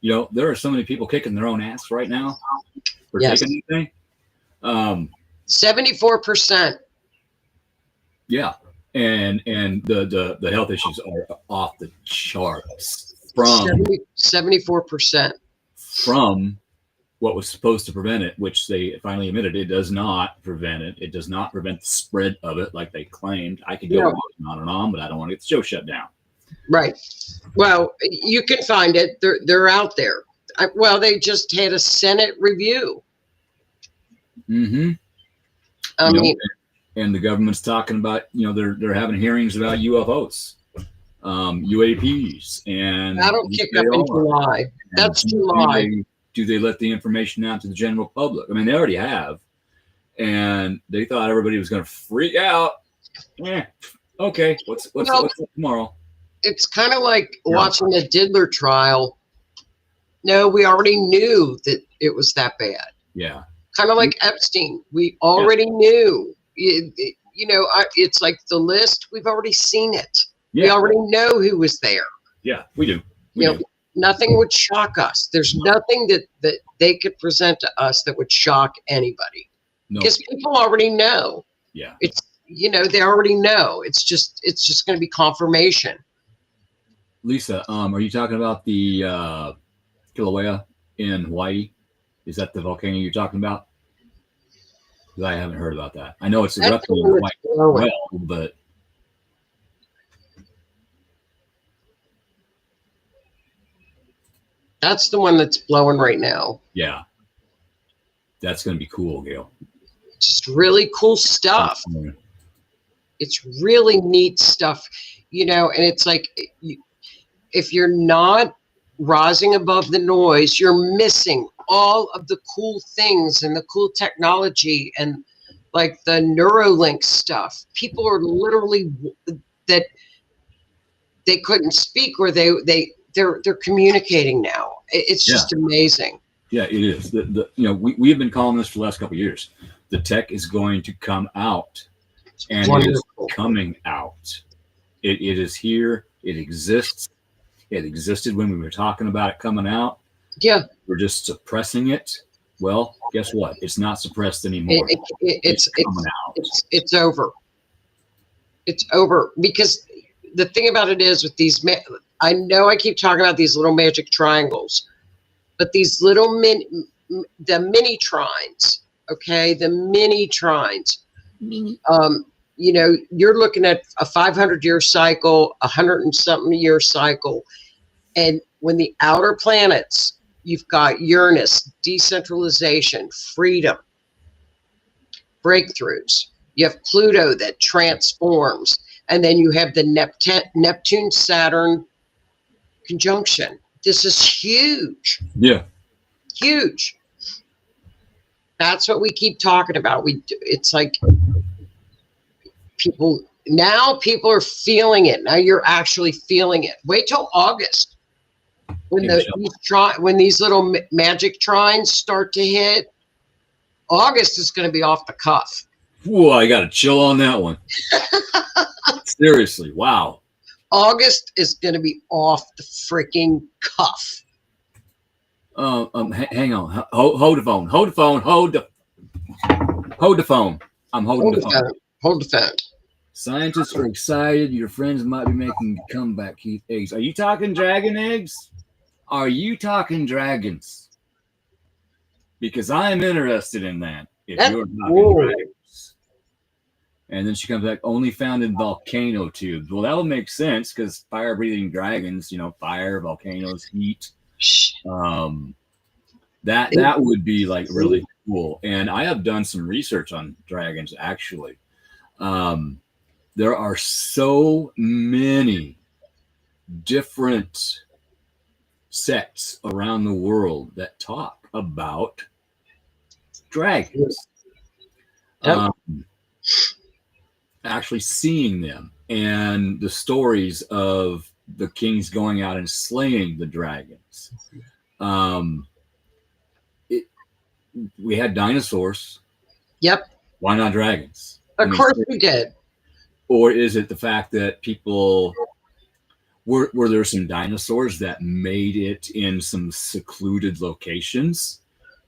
You know, there are so many people kicking their own ass right now for Yes. taking anything. 74%. Yeah, and the health issues are off the charts from 74%. from what was supposed to prevent it, which they finally admitted it does not prevent it. It does not prevent the spread of it like they claimed. I could go on and on, but I don't want to get the show shut down. Right. Well, you can find it. They're out there. Well, they just had a Senate review. Mm-hmm. I mean, and the government's talking about, you know, they're having hearings about UFOs, UAPs, and that'll kick up in July. That's July. Do they let the information out to the general public? I mean, they already have, and they thought everybody was going to freak out. Okay, what's tomorrow? It's kind of like watching the Diddler trial. No, we already knew that it was that bad. Yeah. Kind of like Epstein. We already knew. You know, it's like the list. We've already seen it. Yeah. We already know who was there. Yeah, we do. You know, nothing would shock us. There's nothing that they could present to us that would shock anybody. No. Because people already know. Yeah. It's, you know, they already know. It's just going to be confirmation. Lisa, are you talking about the Kilauea in Hawaii? Is that the volcano you're talking about? Because I haven't heard about that. I know it's erupting in Hawaii well, but that's the one that's blowing right now. Yeah. That's going to be cool, Gail. Just really cool stuff. It's really neat stuff, you know, and it's like, if you're not rising above the noise, you're missing all of the cool things and the cool technology and like the Neuralink stuff. People are literally that they couldn't speak, or they're communicating now. It's just amazing. Yeah, it is. You know, we have been calling this for the last couple of years. The tech is going to come out, and it is coming out. It is here. It exists. It existed when we were talking about it coming out. Yeah. We're just suppressing it. Well, guess what? It's not suppressed anymore. It's coming out. It's over. It's over. Because the thing about it is with these, I know I keep talking about these little magic triangles, but these little the mini trines, okay? The mini trines. You know, you're looking at a 500-year cycle, 100 and something year cycle. And when the outer planets, you've got Uranus, decentralization, freedom, breakthroughs. You have Pluto that transforms. And then you have the Neptune-Saturn conjunction. This is huge. Yeah. Huge. That's what we keep talking about. It's like people are feeling it. Now you're actually feeling it. Wait till August. When these little magic trines start to hit, August is going to be off the cuff. Whoa, I got to chill on that one. Seriously, wow. August is going to be off the freaking cuff. Hang on. Hold the phone. Hold the phone. Hold the phone. I'm holding the phone. Hold the phone. Scientists are excited. Your friends might be making a comeback. Keith eggs. Are you talking dragon eggs? Are you talking dragons? Because I am interested in that. If you're talking dragons. And then she comes back, only found in volcano tubes. Well, that would make sense because fire-breathing dragons, fire, volcanoes, heat. That would be like really cool. And I have done some research on dragons actually. There are so many different sects around the world that talk about dragons. Actually seeing them and the stories of the kings going out and slaying the dragons. We had dinosaurs. Yep. Why not dragons? Of course we did. Or is it the fact that people were there some dinosaurs that made it in some secluded locations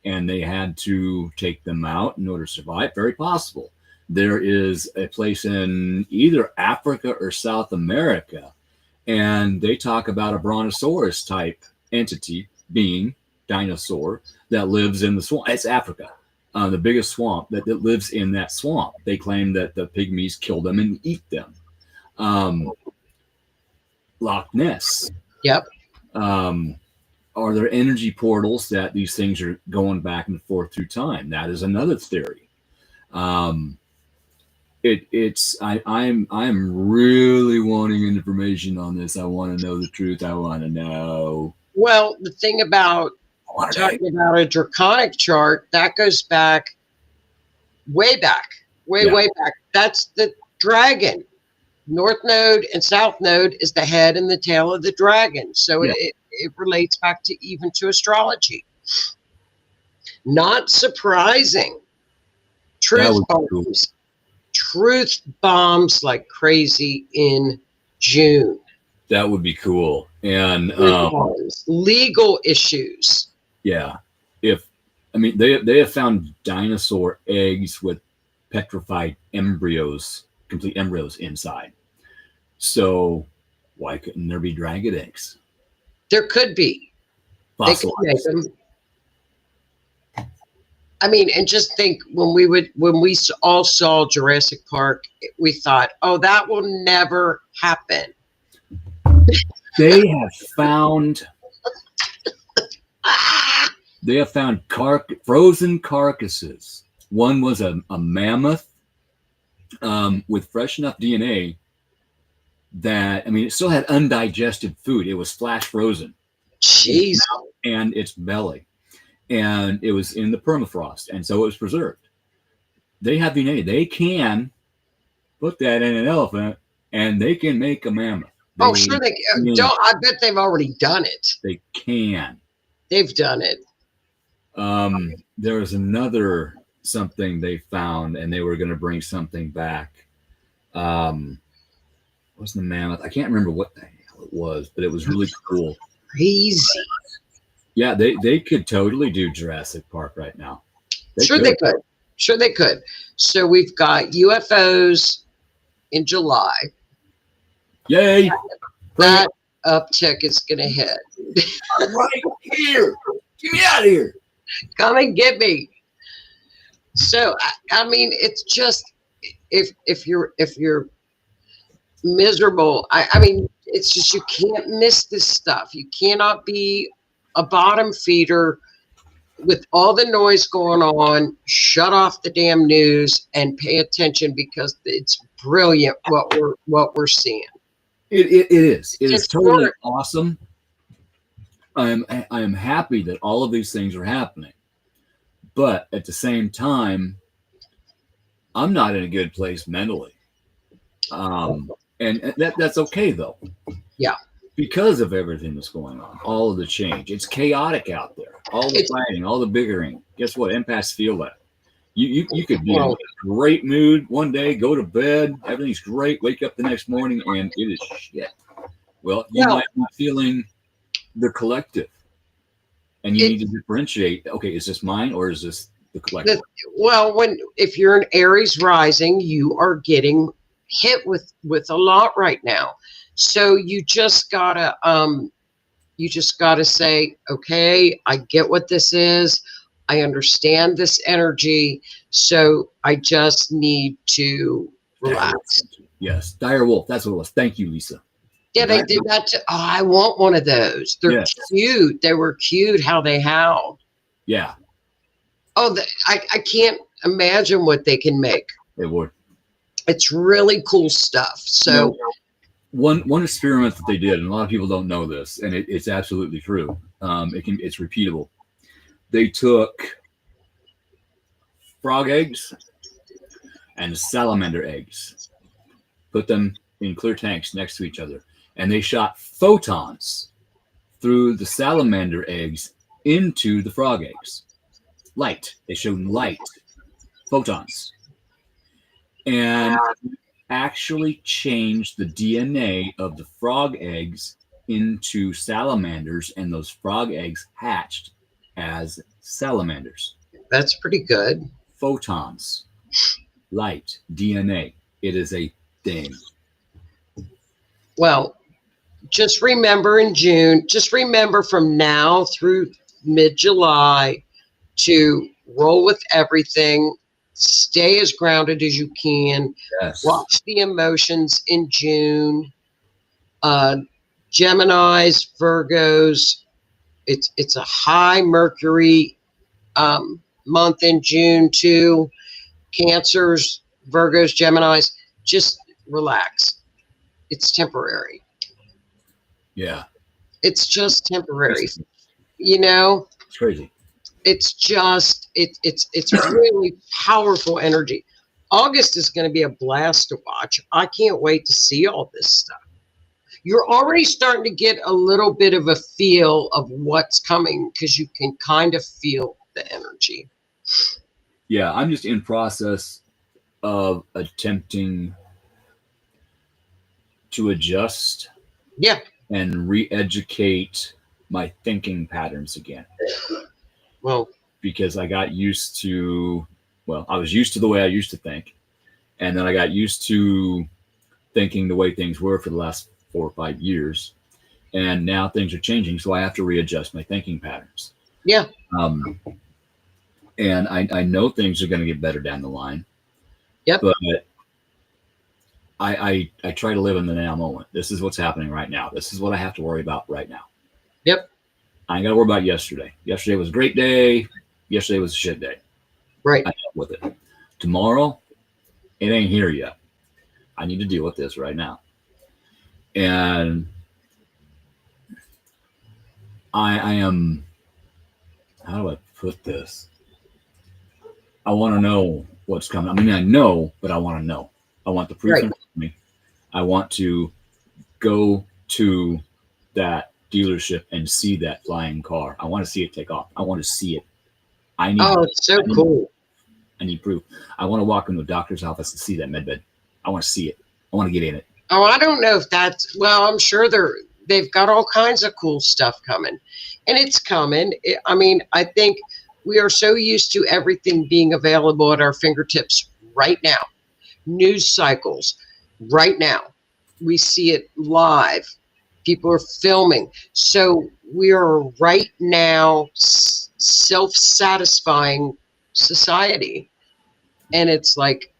and they had to take them out in order to survive? Very possible. There is a place in either Africa or South America, and they talk about a brontosaurus type entity, being dinosaur, that lives in the swamp. It's Africa, the biggest swamp that lives in that swamp. They claim that the pygmies kill them and eat them. Loch Ness. Yep. Are there energy portals that these things are going back and forth through time? That is another theory. I'm really wanting information on this. I want to know the truth. I want to know. Well, the thing about talking about a draconic chart, that goes back way back. That's the dragon. North node and south node is the head and the tail of the dragon. So it relates back to even to astrology. Not surprising. Truth bombs like crazy in June. That would be cool. And legal issues. Yeah. They have found dinosaur eggs with petrified embryos, complete embryos inside. So why couldn't there be dragon eggs? There could be. They could make them. And just think when we all saw Jurassic Park, we thought, oh, that will never happen. They have found frozen carcasses. One was a mammoth with fresh enough DNA that, it still had undigested food. It was flash frozen. Jeez. And its belly. And it was in the permafrost. And so it was preserved. They have DNA. They can put that in an elephant and they can make a mammoth. Sure they can. I bet they've already done it. They can. They've done it. There was another something they found, and they were going to bring something back. What's the mammoth? I can't remember what the hell it was, but it was really cool. Crazy. Yeah, they could totally do Jurassic Park right now. They could. So we've got UFOs in July. Yay! That uptick is going to hit. I'm right here. Get me out of here. Come and get me. So it's just if you're miserable, it's just you can't miss this stuff. You cannot be a bottom feeder with all the noise going on. Shut off the damn news and pay attention because it's brilliant what we're seeing. It is. It is totally awesome. I am happy that all of these things are happening, but at the same time, I'm not in a good place mentally, and that's okay though. Yeah, because of everything that's going on, all of the change. It's chaotic out there. All the fighting, all the bickering. Guess what? Empaths feel that. You could be in a great mood one day, go to bed, everything's great, wake up the next morning, and it is shit. Well, you Well- might be feeling the collective, and you need to differentiate. Okay, is this mine or is this the collective? Well, if you're an Aries rising, you are getting hit with a lot right now. So you just gotta say, okay, I get what this is. I understand this energy. So I just need to relax. Yes, dire wolf. That's what it was. Thank you, Lisa. Yeah, they did that too. Oh, I want one of those. They're Yes. cute. They were cute how they howled. Yeah, Oh, I can't imagine what they can make. they would. It's really cool stuff. So One experiment that they did, and a lot of people don't know this, and it's absolutely true. It's repeatable. They took frog eggs and salamander eggs, put them in clear tanks next to each other, and they shot photons through the salamander eggs into the frog eggs. Light. They showed light, photons, and actually changed the DNA of the frog eggs into salamanders, and those frog eggs hatched as salamanders. that's pretty good. Photons, light, DNA. It is a thing. Well, just remember in June, just remember from now through mid-July to roll with everything, stay as grounded as you can, Yes. watch the emotions in June. Geminis, Virgos, it's a high Mercury month in June too. Cancers, Virgos, Geminis, just relax. It's temporary. Yeah. It's just temporary. You know, It's crazy. it's just it's really powerful energy. August is going to be a blast to watch. I can't wait to see all this stuff. You're already starting to get a little bit of a feel of what's coming because you can kind of feel the energy. Yeah, I'm just in process of attempting to adjust Yeah. and re-educate my thinking patterns again, Well, because I got used to, I was used to the way I used to think, and then I got used to thinking the way things were for the last 4 or 5 years, and now things are changing, so I have to readjust my thinking patterns. yeah. And I know things are going to get better down the line. Yep. But I try to live in the now moment. This is what's happening right now. This is what I have to worry about right now. Yep. I ain't got to worry about yesterday. Yesterday was a great day. Yesterday was a shit day. Right. I dealt with it. Tomorrow, it ain't here yet. I need to deal with this right now. And I am, how do I put this? I want to know what's coming. I mean, I know, but I want to know. I want the proof in front of me. I want to go to that dealership and see that flying car. I want to see it take off. I want to see it. I need. Oh, it's so cool. I need proof. I want to walk into a doctor's office and see that med bed. I want to see it. I want to get in it. Oh, I don't know if that's, well, I'm sure they've got all kinds of cool stuff coming, and it's coming. I mean, I think we are so used to everything being available at our fingertips right now. News cycles right now. We see it live. People are filming. So we are right now self-satisfying society. And it's like,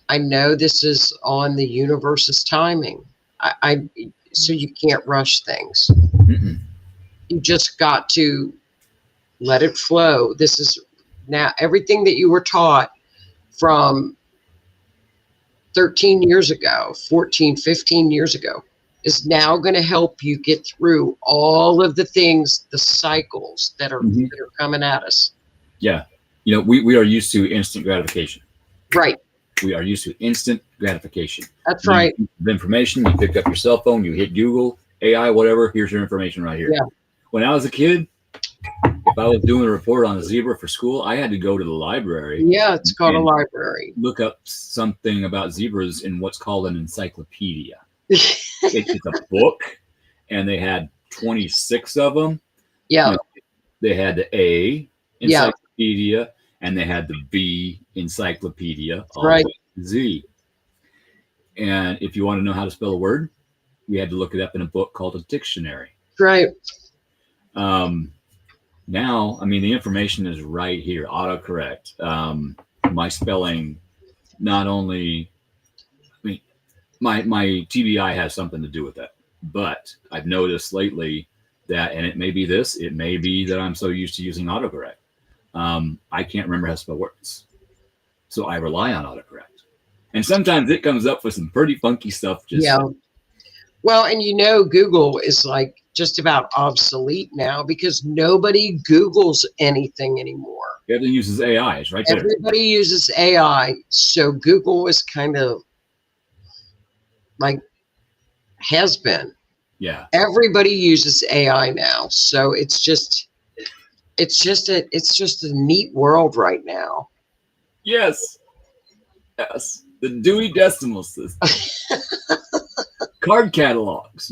I know this is on the universe's timing. So you can't rush things. Mm-mm. You just got to let it flow. This is now everything that you were taught from 13 years ago, 14, 15 years ago is now going to help you get through all of the things, the cycles that are coming at us. Yeah. You know, we are used to instant gratification. Right. We are used to instant gratification. That's right. The information, you pick up your cell phone, you hit Google, AI, whatever, here's your information right here. Yeah. When I was a kid, if I was doing a report on a zebra for school, I had to go to the library. Yeah, it's called a library. Look up something about zebras in what's called an encyclopedia. It's a book, and they had 26 of them. Yeah. You know, they had the A Yeah. encyclopedia, and they had the B encyclopedia, all Right. the way to Z. And if you want to know how to spell a word, we had to look it up in a book called a dictionary. Right. Now, I mean, the information is right here, autocorrect. My spelling, not only, I mean, my TBI has something to do with that, but I've noticed lately that, and it may be this, it may be that I'm so used to using autocorrect. I can't remember how to spell words. So I rely on autocorrect. And sometimes it comes up with some pretty funky stuff. Yeah. Well, and Google is like just about obsolete now because nobody Googles anything anymore. Everything uses AI. It's right there. Everybody uses AI. So Google is kind of like has been. Yeah. Everybody uses AI now. So it's just a neat world right now. Yes. Yes. The Dewey Decimal System. Card catalogs,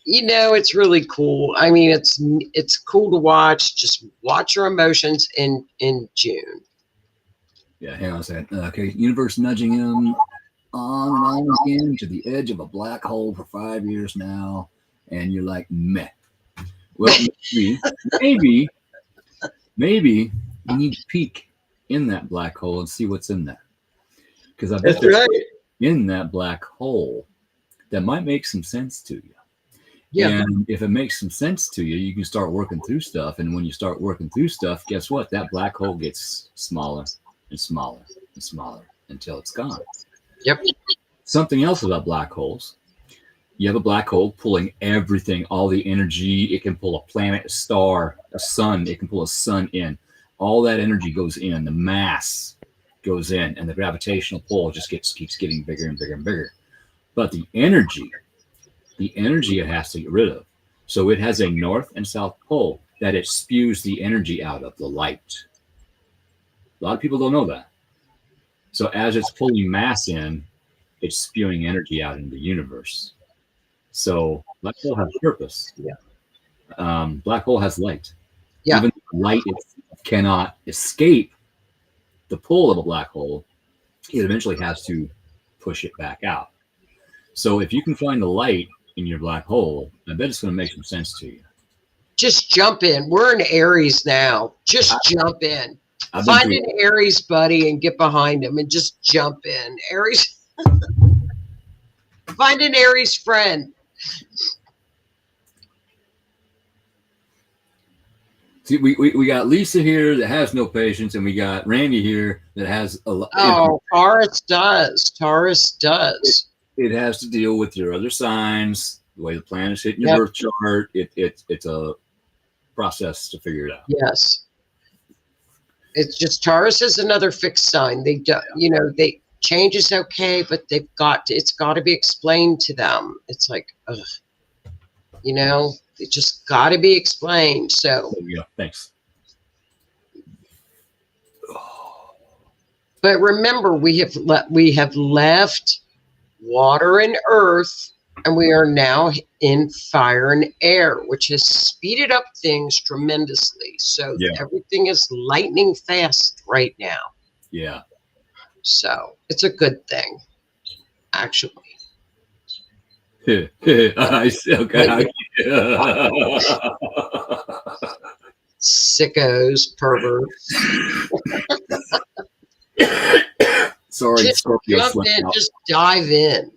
It's really cool. I mean, it's cool to watch. Just watch your emotions in June. Yeah, hang on a second. Okay, universe nudging him on and on again to the edge of a black hole for 5 years now, and you're like, meh. Well, maybe you need to peek in that black hole and see what's in there. Because I bet there's in that black hole that might make some sense to you. Yeah. And if it makes some sense to you, you can start working through stuff. And when you start working through stuff, guess what? That black hole gets smaller and smaller and smaller until it's gone. Yep. Something else about black holes. You have a black hole pulling everything, all the energy. It can pull a planet, a star, a sun. It can pull a sun in. All that energy goes in. The mass goes in, and the gravitational pull just keeps getting bigger and bigger and bigger. But the energy it has to get rid of. So it has a north and south pole that it spews the energy out of, the light. A lot of people don't know that. So as it's pulling mass in, it's spewing energy out into the universe. So black hole has purpose. Yeah. Black hole has light. Yeah. Even light cannot escape the pull of a black hole. It eventually has to push it back out. So if you can find the light in your black hole, I bet it's going to make some sense to you. Just jump in. We're in Aries now. Just jump in. Find an Aries buddy and get behind him and just jump in. Aries. Find an Aries friend. See, we got Lisa here that has no patience, and we got Randy here that has a lot. Oh, Taurus does. Taurus does. It has to deal with your other signs, the way the planet's hitting your birth chart. It's a process to figure it out. Yes. It's just Taurus is another fixed sign. They do, they change is okay, but it's got to be explained to them. It's like, ugh. It just got to be explained. So yeah, thanks. But remember, we have left water and earth, and we are now in fire and air, which has speeded up things tremendously. So everything is lightning fast right now. Yeah. So it's a good thing, actually. I still got sickos, perverts. Sorry, just Scorpio. Jump in, just dive in.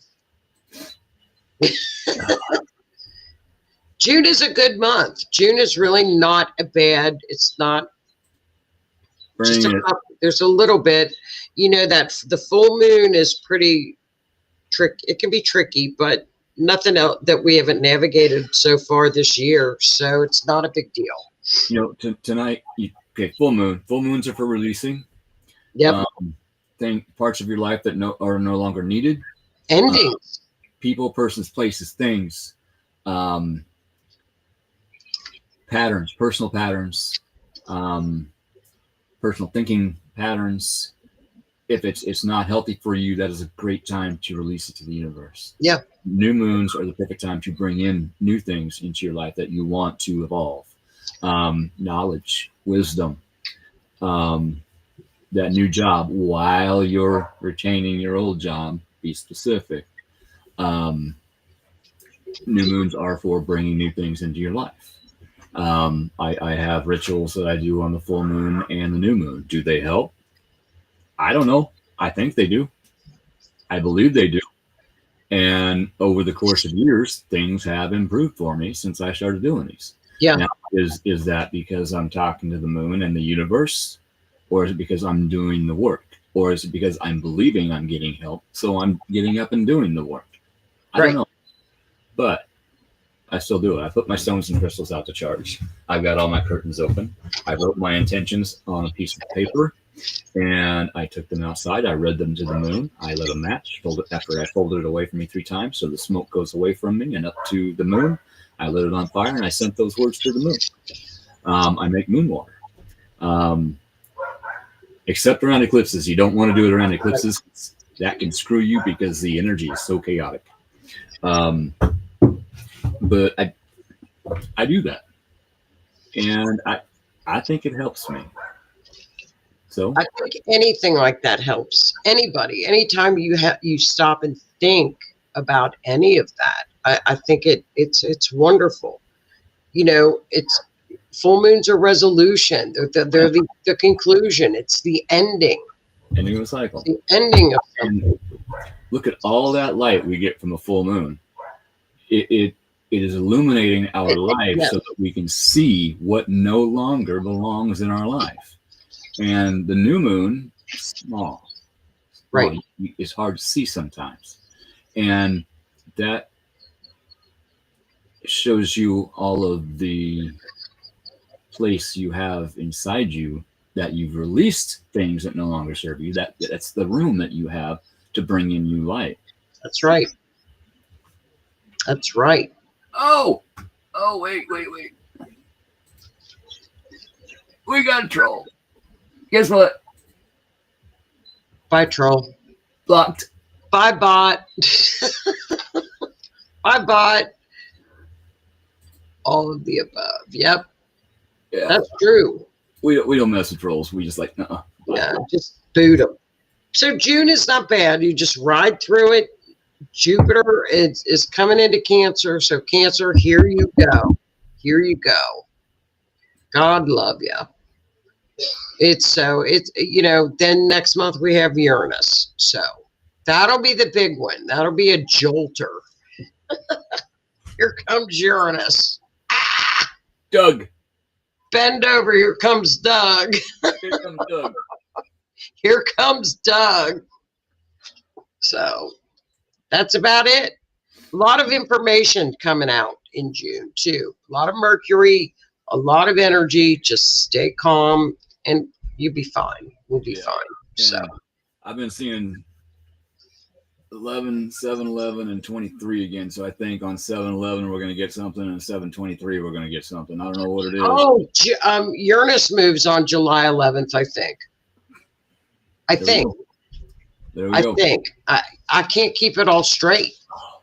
June is a good month. June is really not a bad. It's not. There's a little bit, that the full moon is pretty tricky. It can be tricky, but nothing else that we haven't navigated so far this year. So it's not a big deal. Tonight, full moon. Full moons are for releasing. Yep. Parts of your life that are no longer needed. Endings. People, persons, places, things. Patterns, personal patterns. Personal thinking patterns. if it's not healthy for you, that is a great time to release it to the universe. Yeah. New moons are the perfect time to bring in new things into your life that you want to evolve. Knowledge, wisdom, that new job while you're retaining your old job. Be specific. New moons are for bringing new things into your life. I have rituals that I do on the full moon and the new moon. Do they help? I don't know. I think they do. I believe they do. And over the course of years, things have improved for me since I started doing these. Yeah. Now, is that because I'm talking to the moon and the universe, or is it because I'm doing the work, or is it because I'm believing I'm getting help, so I'm getting up and doing the work? I don't know, but I still do it. I put my stones and crystals out to charge. I've got all my curtains open. I wrote my intentions on a piece of paper, and I took them outside. I read them to the moon. I lit a match. After I folded it away from me 3 times, so the smoke goes away from me and up to the moon. I lit it on fire, and I sent those words to the moon. I make moon water. Except around eclipses. You don't want to do it around eclipses. That can screw you because the energy is so chaotic. But I do that, and I think it helps me. So I think anything like that helps anybody. Anytime you stop and think about any of that, I think it's wonderful. You know, it's full moons are resolution. They're the conclusion. It's the ending. Ending of a cycle. The ending of something. Look at all that light we get from a full moon. It is illuminating our life so that we can see what no longer belongs in our life. And the new moon is small. Right. It's hard to see sometimes. And that shows you all of the place you have inside you that you've released things that no longer serve you. That's the room that you have to bring in new light. That's right. That's right. Oh, wait. We got a troll. Guess what? Bye, troll. Blocked. Bye, bot. Bye, bot. All of the above. Yep. Yeah. That's true. We don't mess with trolls. We just like, nuh-uh. Yeah, just boot them. So June is not bad. You just ride through it. Jupiter is coming into Cancer. So Cancer, here you go. Here you go. God love you. It's then next month we have Uranus. So that'll be the big one. That'll be a jolter. Here comes Uranus. Ah! Doug. Bend over. Here comes Doug. Here comes Doug. Here comes Doug. So that's about it. A lot of information coming out in June, too. A lot of Mercury, a lot of energy. Just stay calm, and you'll be fine. We'll be fine. So I've been seeing 11, 7-11, and 23 again. So I think on 7-11 we're going to get something, and 7-23 we're going to get something. I don't know what it is. Oh, Uranus moves on July 11th, I think. I think. I can't keep it all straight.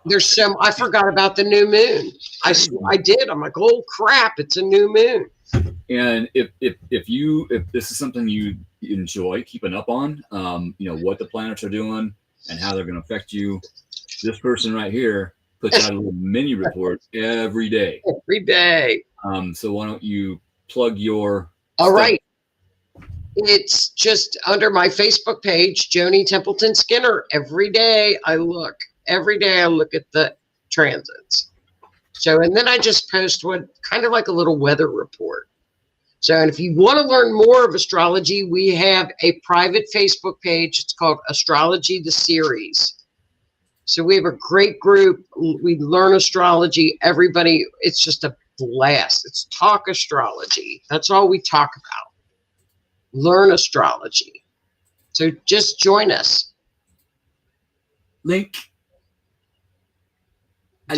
There's I forgot about the new moon. I did. I'm like, oh crap, it's a new moon. And if this is something you enjoy keeping up on, what the planets are doing and how they're going to affect you, this person right here puts out a little mini report every day. Every day. So why don't you plug your All stuff? right. It's just under my Facebook page, Joni Templeton Skinner. Every day I look at the transits. So, and then I just post what kind of like a little weather report. So, and if you want to learn more of astrology, we have a private Facebook page. It's called Astrology the Series. So we have a great group. We learn astrology. Everybody, it's just a blast. It's talk astrology. That's all we talk about. Learn astrology. So just join us. Link. I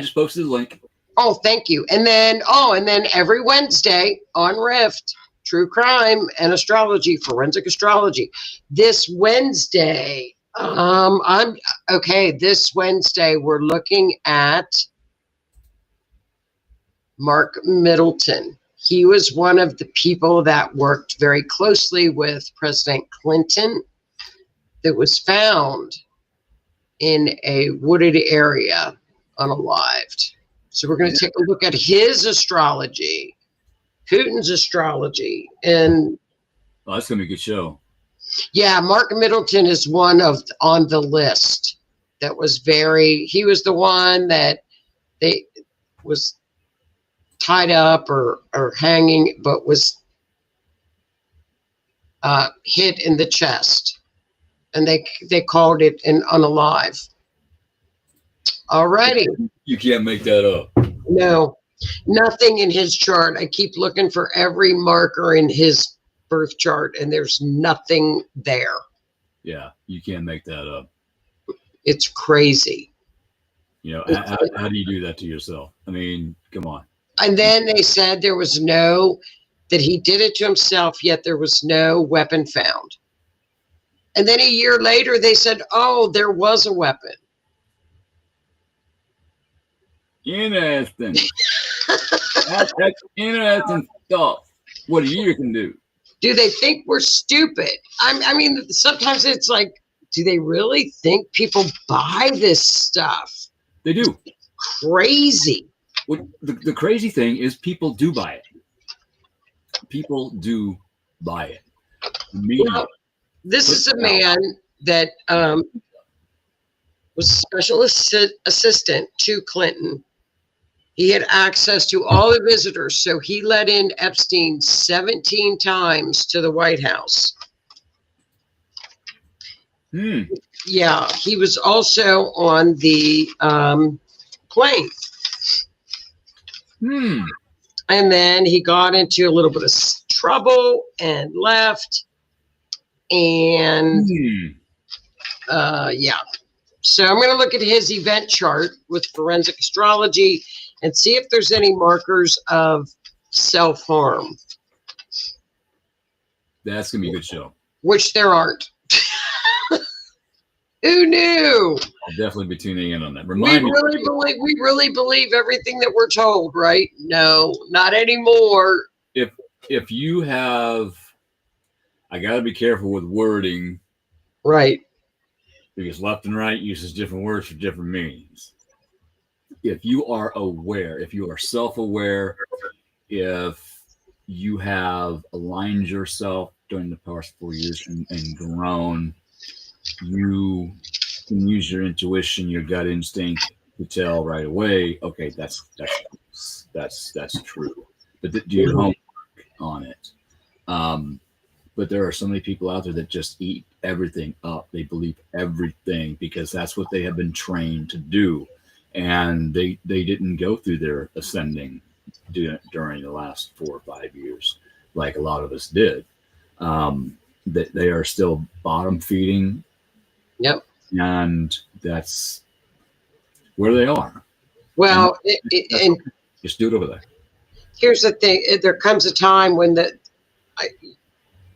just posted the link. Oh, thank you. And then every Wednesday on Rift, true crime and astrology, forensic astrology. This Wednesday, this Wednesday we're looking at Mark Middleton. He was one of the people that worked very closely with President Clinton that was found in a wooded area unalived. So we're going to take a look at his astrology, Putin's astrology, and that's going to be a good show. Yeah, Mark Middleton is one of on the list that was he was the one that they was tied up or hanging, but was hit in the chest, and they called it an unalive. Alrighty. You can't make that up. No, nothing in his chart. I keep looking for every marker in his birth chart, and there's nothing there. Yeah, you can't make that up. It's crazy. You know, how do you do that to yourself? I mean, come on. And then they said that he did it to himself, yet there was no weapon found. And then a year later, they said, oh, there was a weapon. Interesting. That's interesting stuff. What a year can do. Do they think we're stupid? I mean, sometimes it's like, do they really think people buy this stuff? They do. Crazy. Well, the crazy thing is people do buy it. People do buy it. Well, this is a man that was a special assistant to Clinton. He had access to all the visitors, so he let in Epstein 17 times to the White House. Yeah, he was also on the plane. And then he got into a little bit of trouble and left. And yeah. So I'm going to look at his event chart with forensic astrology and see if there's any markers of self-harm. That's going to be a good show. Which there aren't. Who knew? I'll definitely be tuning in on that. We really believe everything that we're told, right? No, not anymore. If you have, I got to be careful with wording. Right. Because left and right uses different words for different meanings. If you are aware, if you are self-aware, if you have aligned yourself during the past 4 years and grown, you can use your intuition, your gut instinct to tell right away, okay, that's true. But do your homework on it. But there are so many people out there that just eat everything up. They believe everything because that's what they have been trained to do. And they didn't go through their ascending during the last 4 or 5 years like a lot of us did. That they are still bottom feeding. Yep. And that's where they are. Well, and just do it over there. Here's the thing. There comes a time when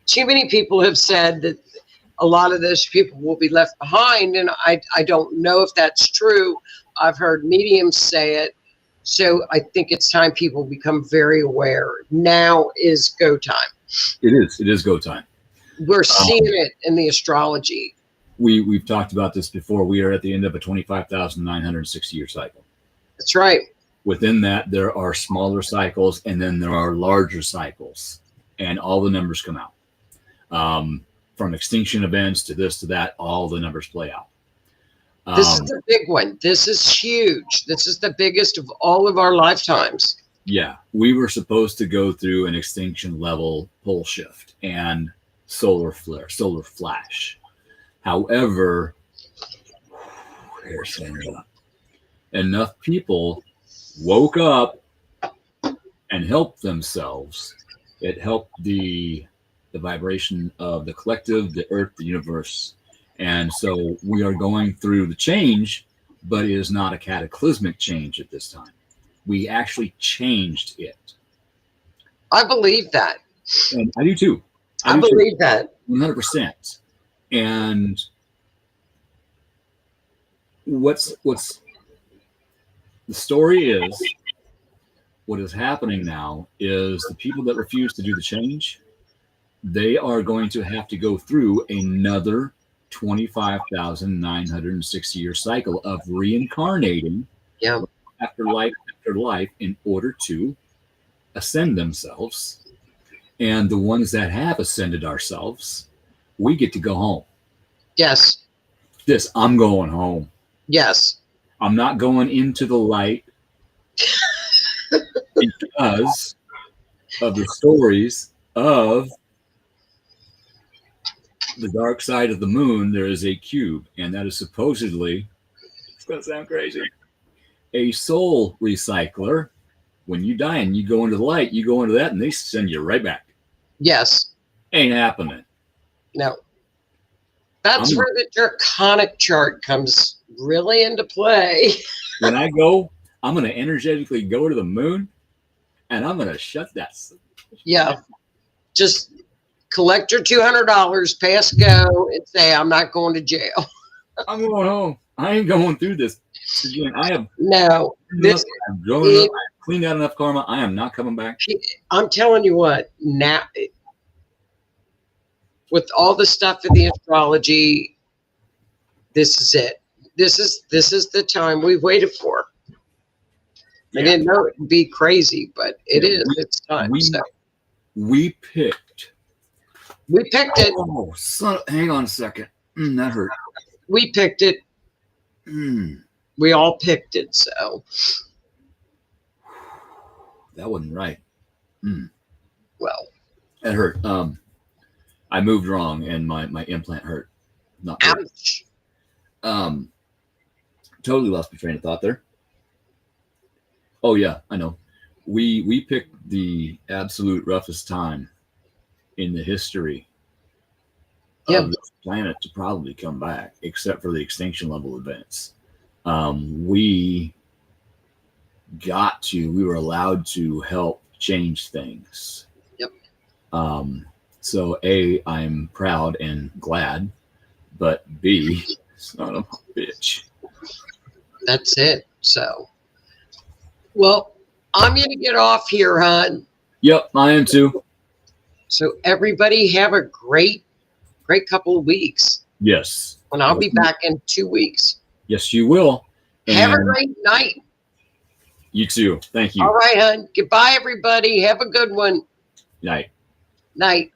too many people have said that a lot of those people will be left behind. And I don't know if that's true. I've heard mediums say it. So I think it's time people become very aware. Now is go time. It is. It is go time. We're seeing it in the astrology. We've talked about this before. We are at the end of a 25,960-year cycle. That's right. Within that, there are smaller cycles, and then there are larger cycles, and all the numbers come out. From extinction events to this to that, all the numbers play out. This is the big one. This is huge. This is the biggest of all of our lifetimes. Yeah, we were supposed to go through an extinction level pole shift and solar flare, solar flash. However, enough people woke up and helped themselves. It helped the vibration of the collective, the earth, the universe. And so we are going through the change, but it is not a cataclysmic change at this time. We actually changed it. I believe that. And I do too. I believe that. 100%. And what's the story is, what is happening now is the people that refuse to do the change, they are going to have to go through another 25,960 year cycle of reincarnating Yeah. after life in order to ascend themselves. And the ones that have ascended ourselves, we get to go home. Yes. I'm going home. Yes. I'm not going into the light because of the stories of the dark side of the moon. There is a cube, and that is supposedly, it's going to sound crazy, a soul recycler. When you die and you go into the light, you go into that and they send you right back. Yes. Ain't happening. No. That's where the draconic chart comes really into play. When I go, I'm going to energetically go to the moon and I'm going to shut that. Yeah. Just collect your $200, pass go, and say, I'm not going to jail. I'm going home. I ain't going through this again. I have no. This I've grown up. I've cleaned out enough karma. I am not coming back. I'm telling you what, now with all the stuff in the astrology, this is it. This is the time we've waited for. I didn't know it would be crazy, but it's time. We picked it. Oh, hang on a second. That hurt. We picked it. We all picked it, so. That wasn't right. Well. That hurt. I moved wrong and my implant hurt. Not good. Ouch. Totally lost my train of thought there. Oh yeah, I know. We picked the absolute roughest time in the history of this planet to probably come back, except for the extinction level events. We were allowed to help change things. Yep. So A, I'm proud and glad, but B, son of a bitch. That's it. So, well, I'm going to get off here, hon. Yep, I am too. So everybody have a great couple of weeks. Yes. And I'll be back in 2 weeks. Yes, you will. And have a great night. You too. Thank you. All right, hon. Goodbye, everybody. Have a good one. Night. Night.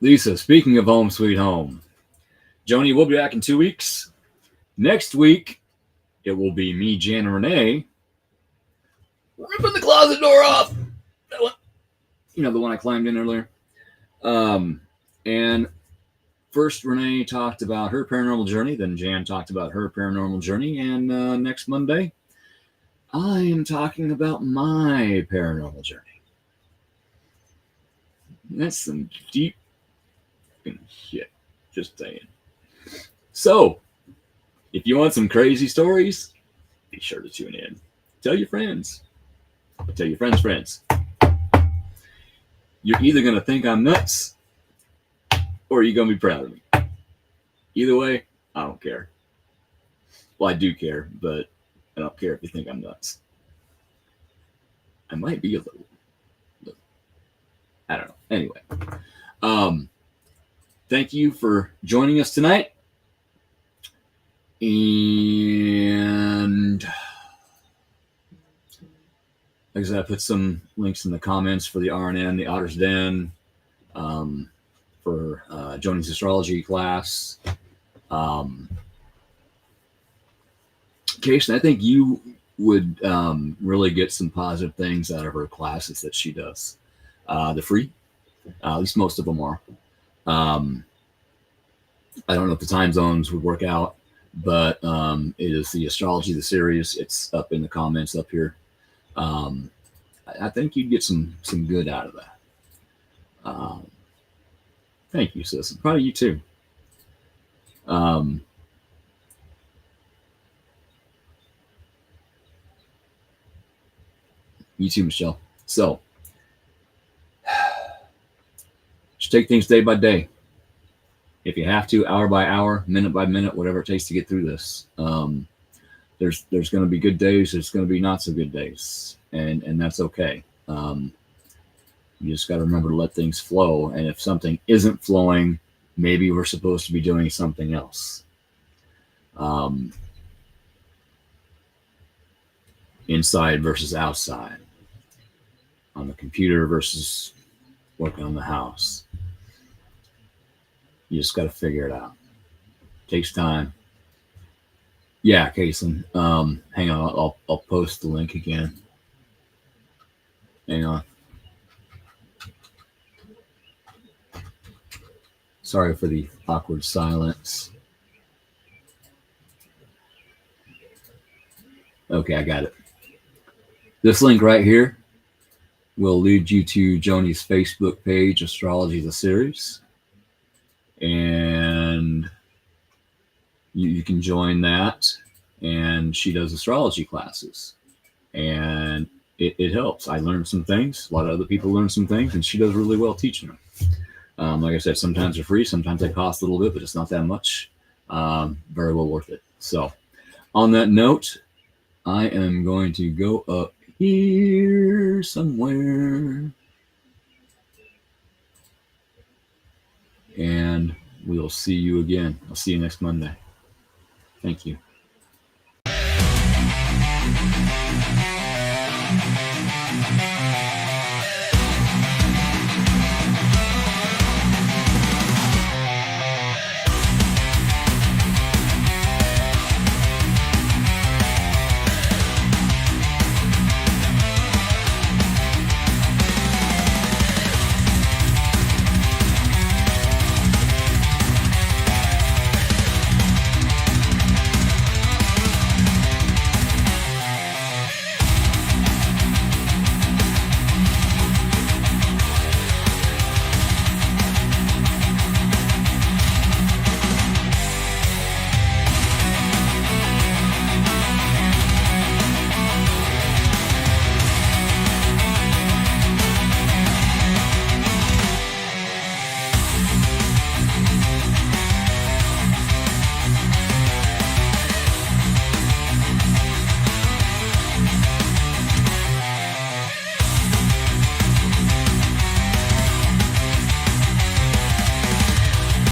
Lisa, speaking of home sweet home, Joni will be back in 2 weeks. Next week, it will be me, Jan, and Renee ripping the closet door off. That one, the one I climbed in earlier. And first, Renee talked about her paranormal journey. Then Jan talked about her paranormal journey. And next Monday, I am talking about my paranormal journey. That's some deep shit. Just saying. So, if you want some crazy stories, be sure to tune in. Tell your friends. Tell your friends' friends. You're either going to think I'm nuts or you're going to be proud of me. Either way, I don't care. Well, I do care, but I don't care if you think I'm nuts. I might be a little. I don't know. Anyway. Thank you for joining us tonight. And like I said, I put some links in the comments for the RNN, the Otter's Den, for Joni's astrology class. Jason, I think you would really get some positive things out of her classes that she does. They're free. At least most of them are. I don't know if the time zones would work out, but it is the Astrology, the series. It's up in the comments up here. I think you'd get some good out of that. Thank you, sis. I'm proud of you too. You too, Michelle. So, just take things day by day. If you have to, hour by hour, minute by minute, whatever it takes to get through this. There's going to be good days. There's going to be not so good days, and that's okay. You just got to remember to let things flow. And if something isn't flowing, maybe we're supposed to be doing something else. Inside versus outside, on the computer versus working on the house. You just got to figure it out. Takes time. Yeah, Kason. Hang on, I'll post the link again. Hang on. Sorry for the awkward silence. Okay, I got it. This link right here will lead you to Joni's Facebook page, Astrology the Series. And you can join that. And she does astrology classes. And it helps. I learned some things. A lot of other people learn some things. And she does really well teaching them. Like I said, sometimes they're free. Sometimes they cost a little bit, but it's not that much. Very well worth it. So on that note, I am going to go up here somewhere. And we'll see you again. I'll see you next Monday. Thank you.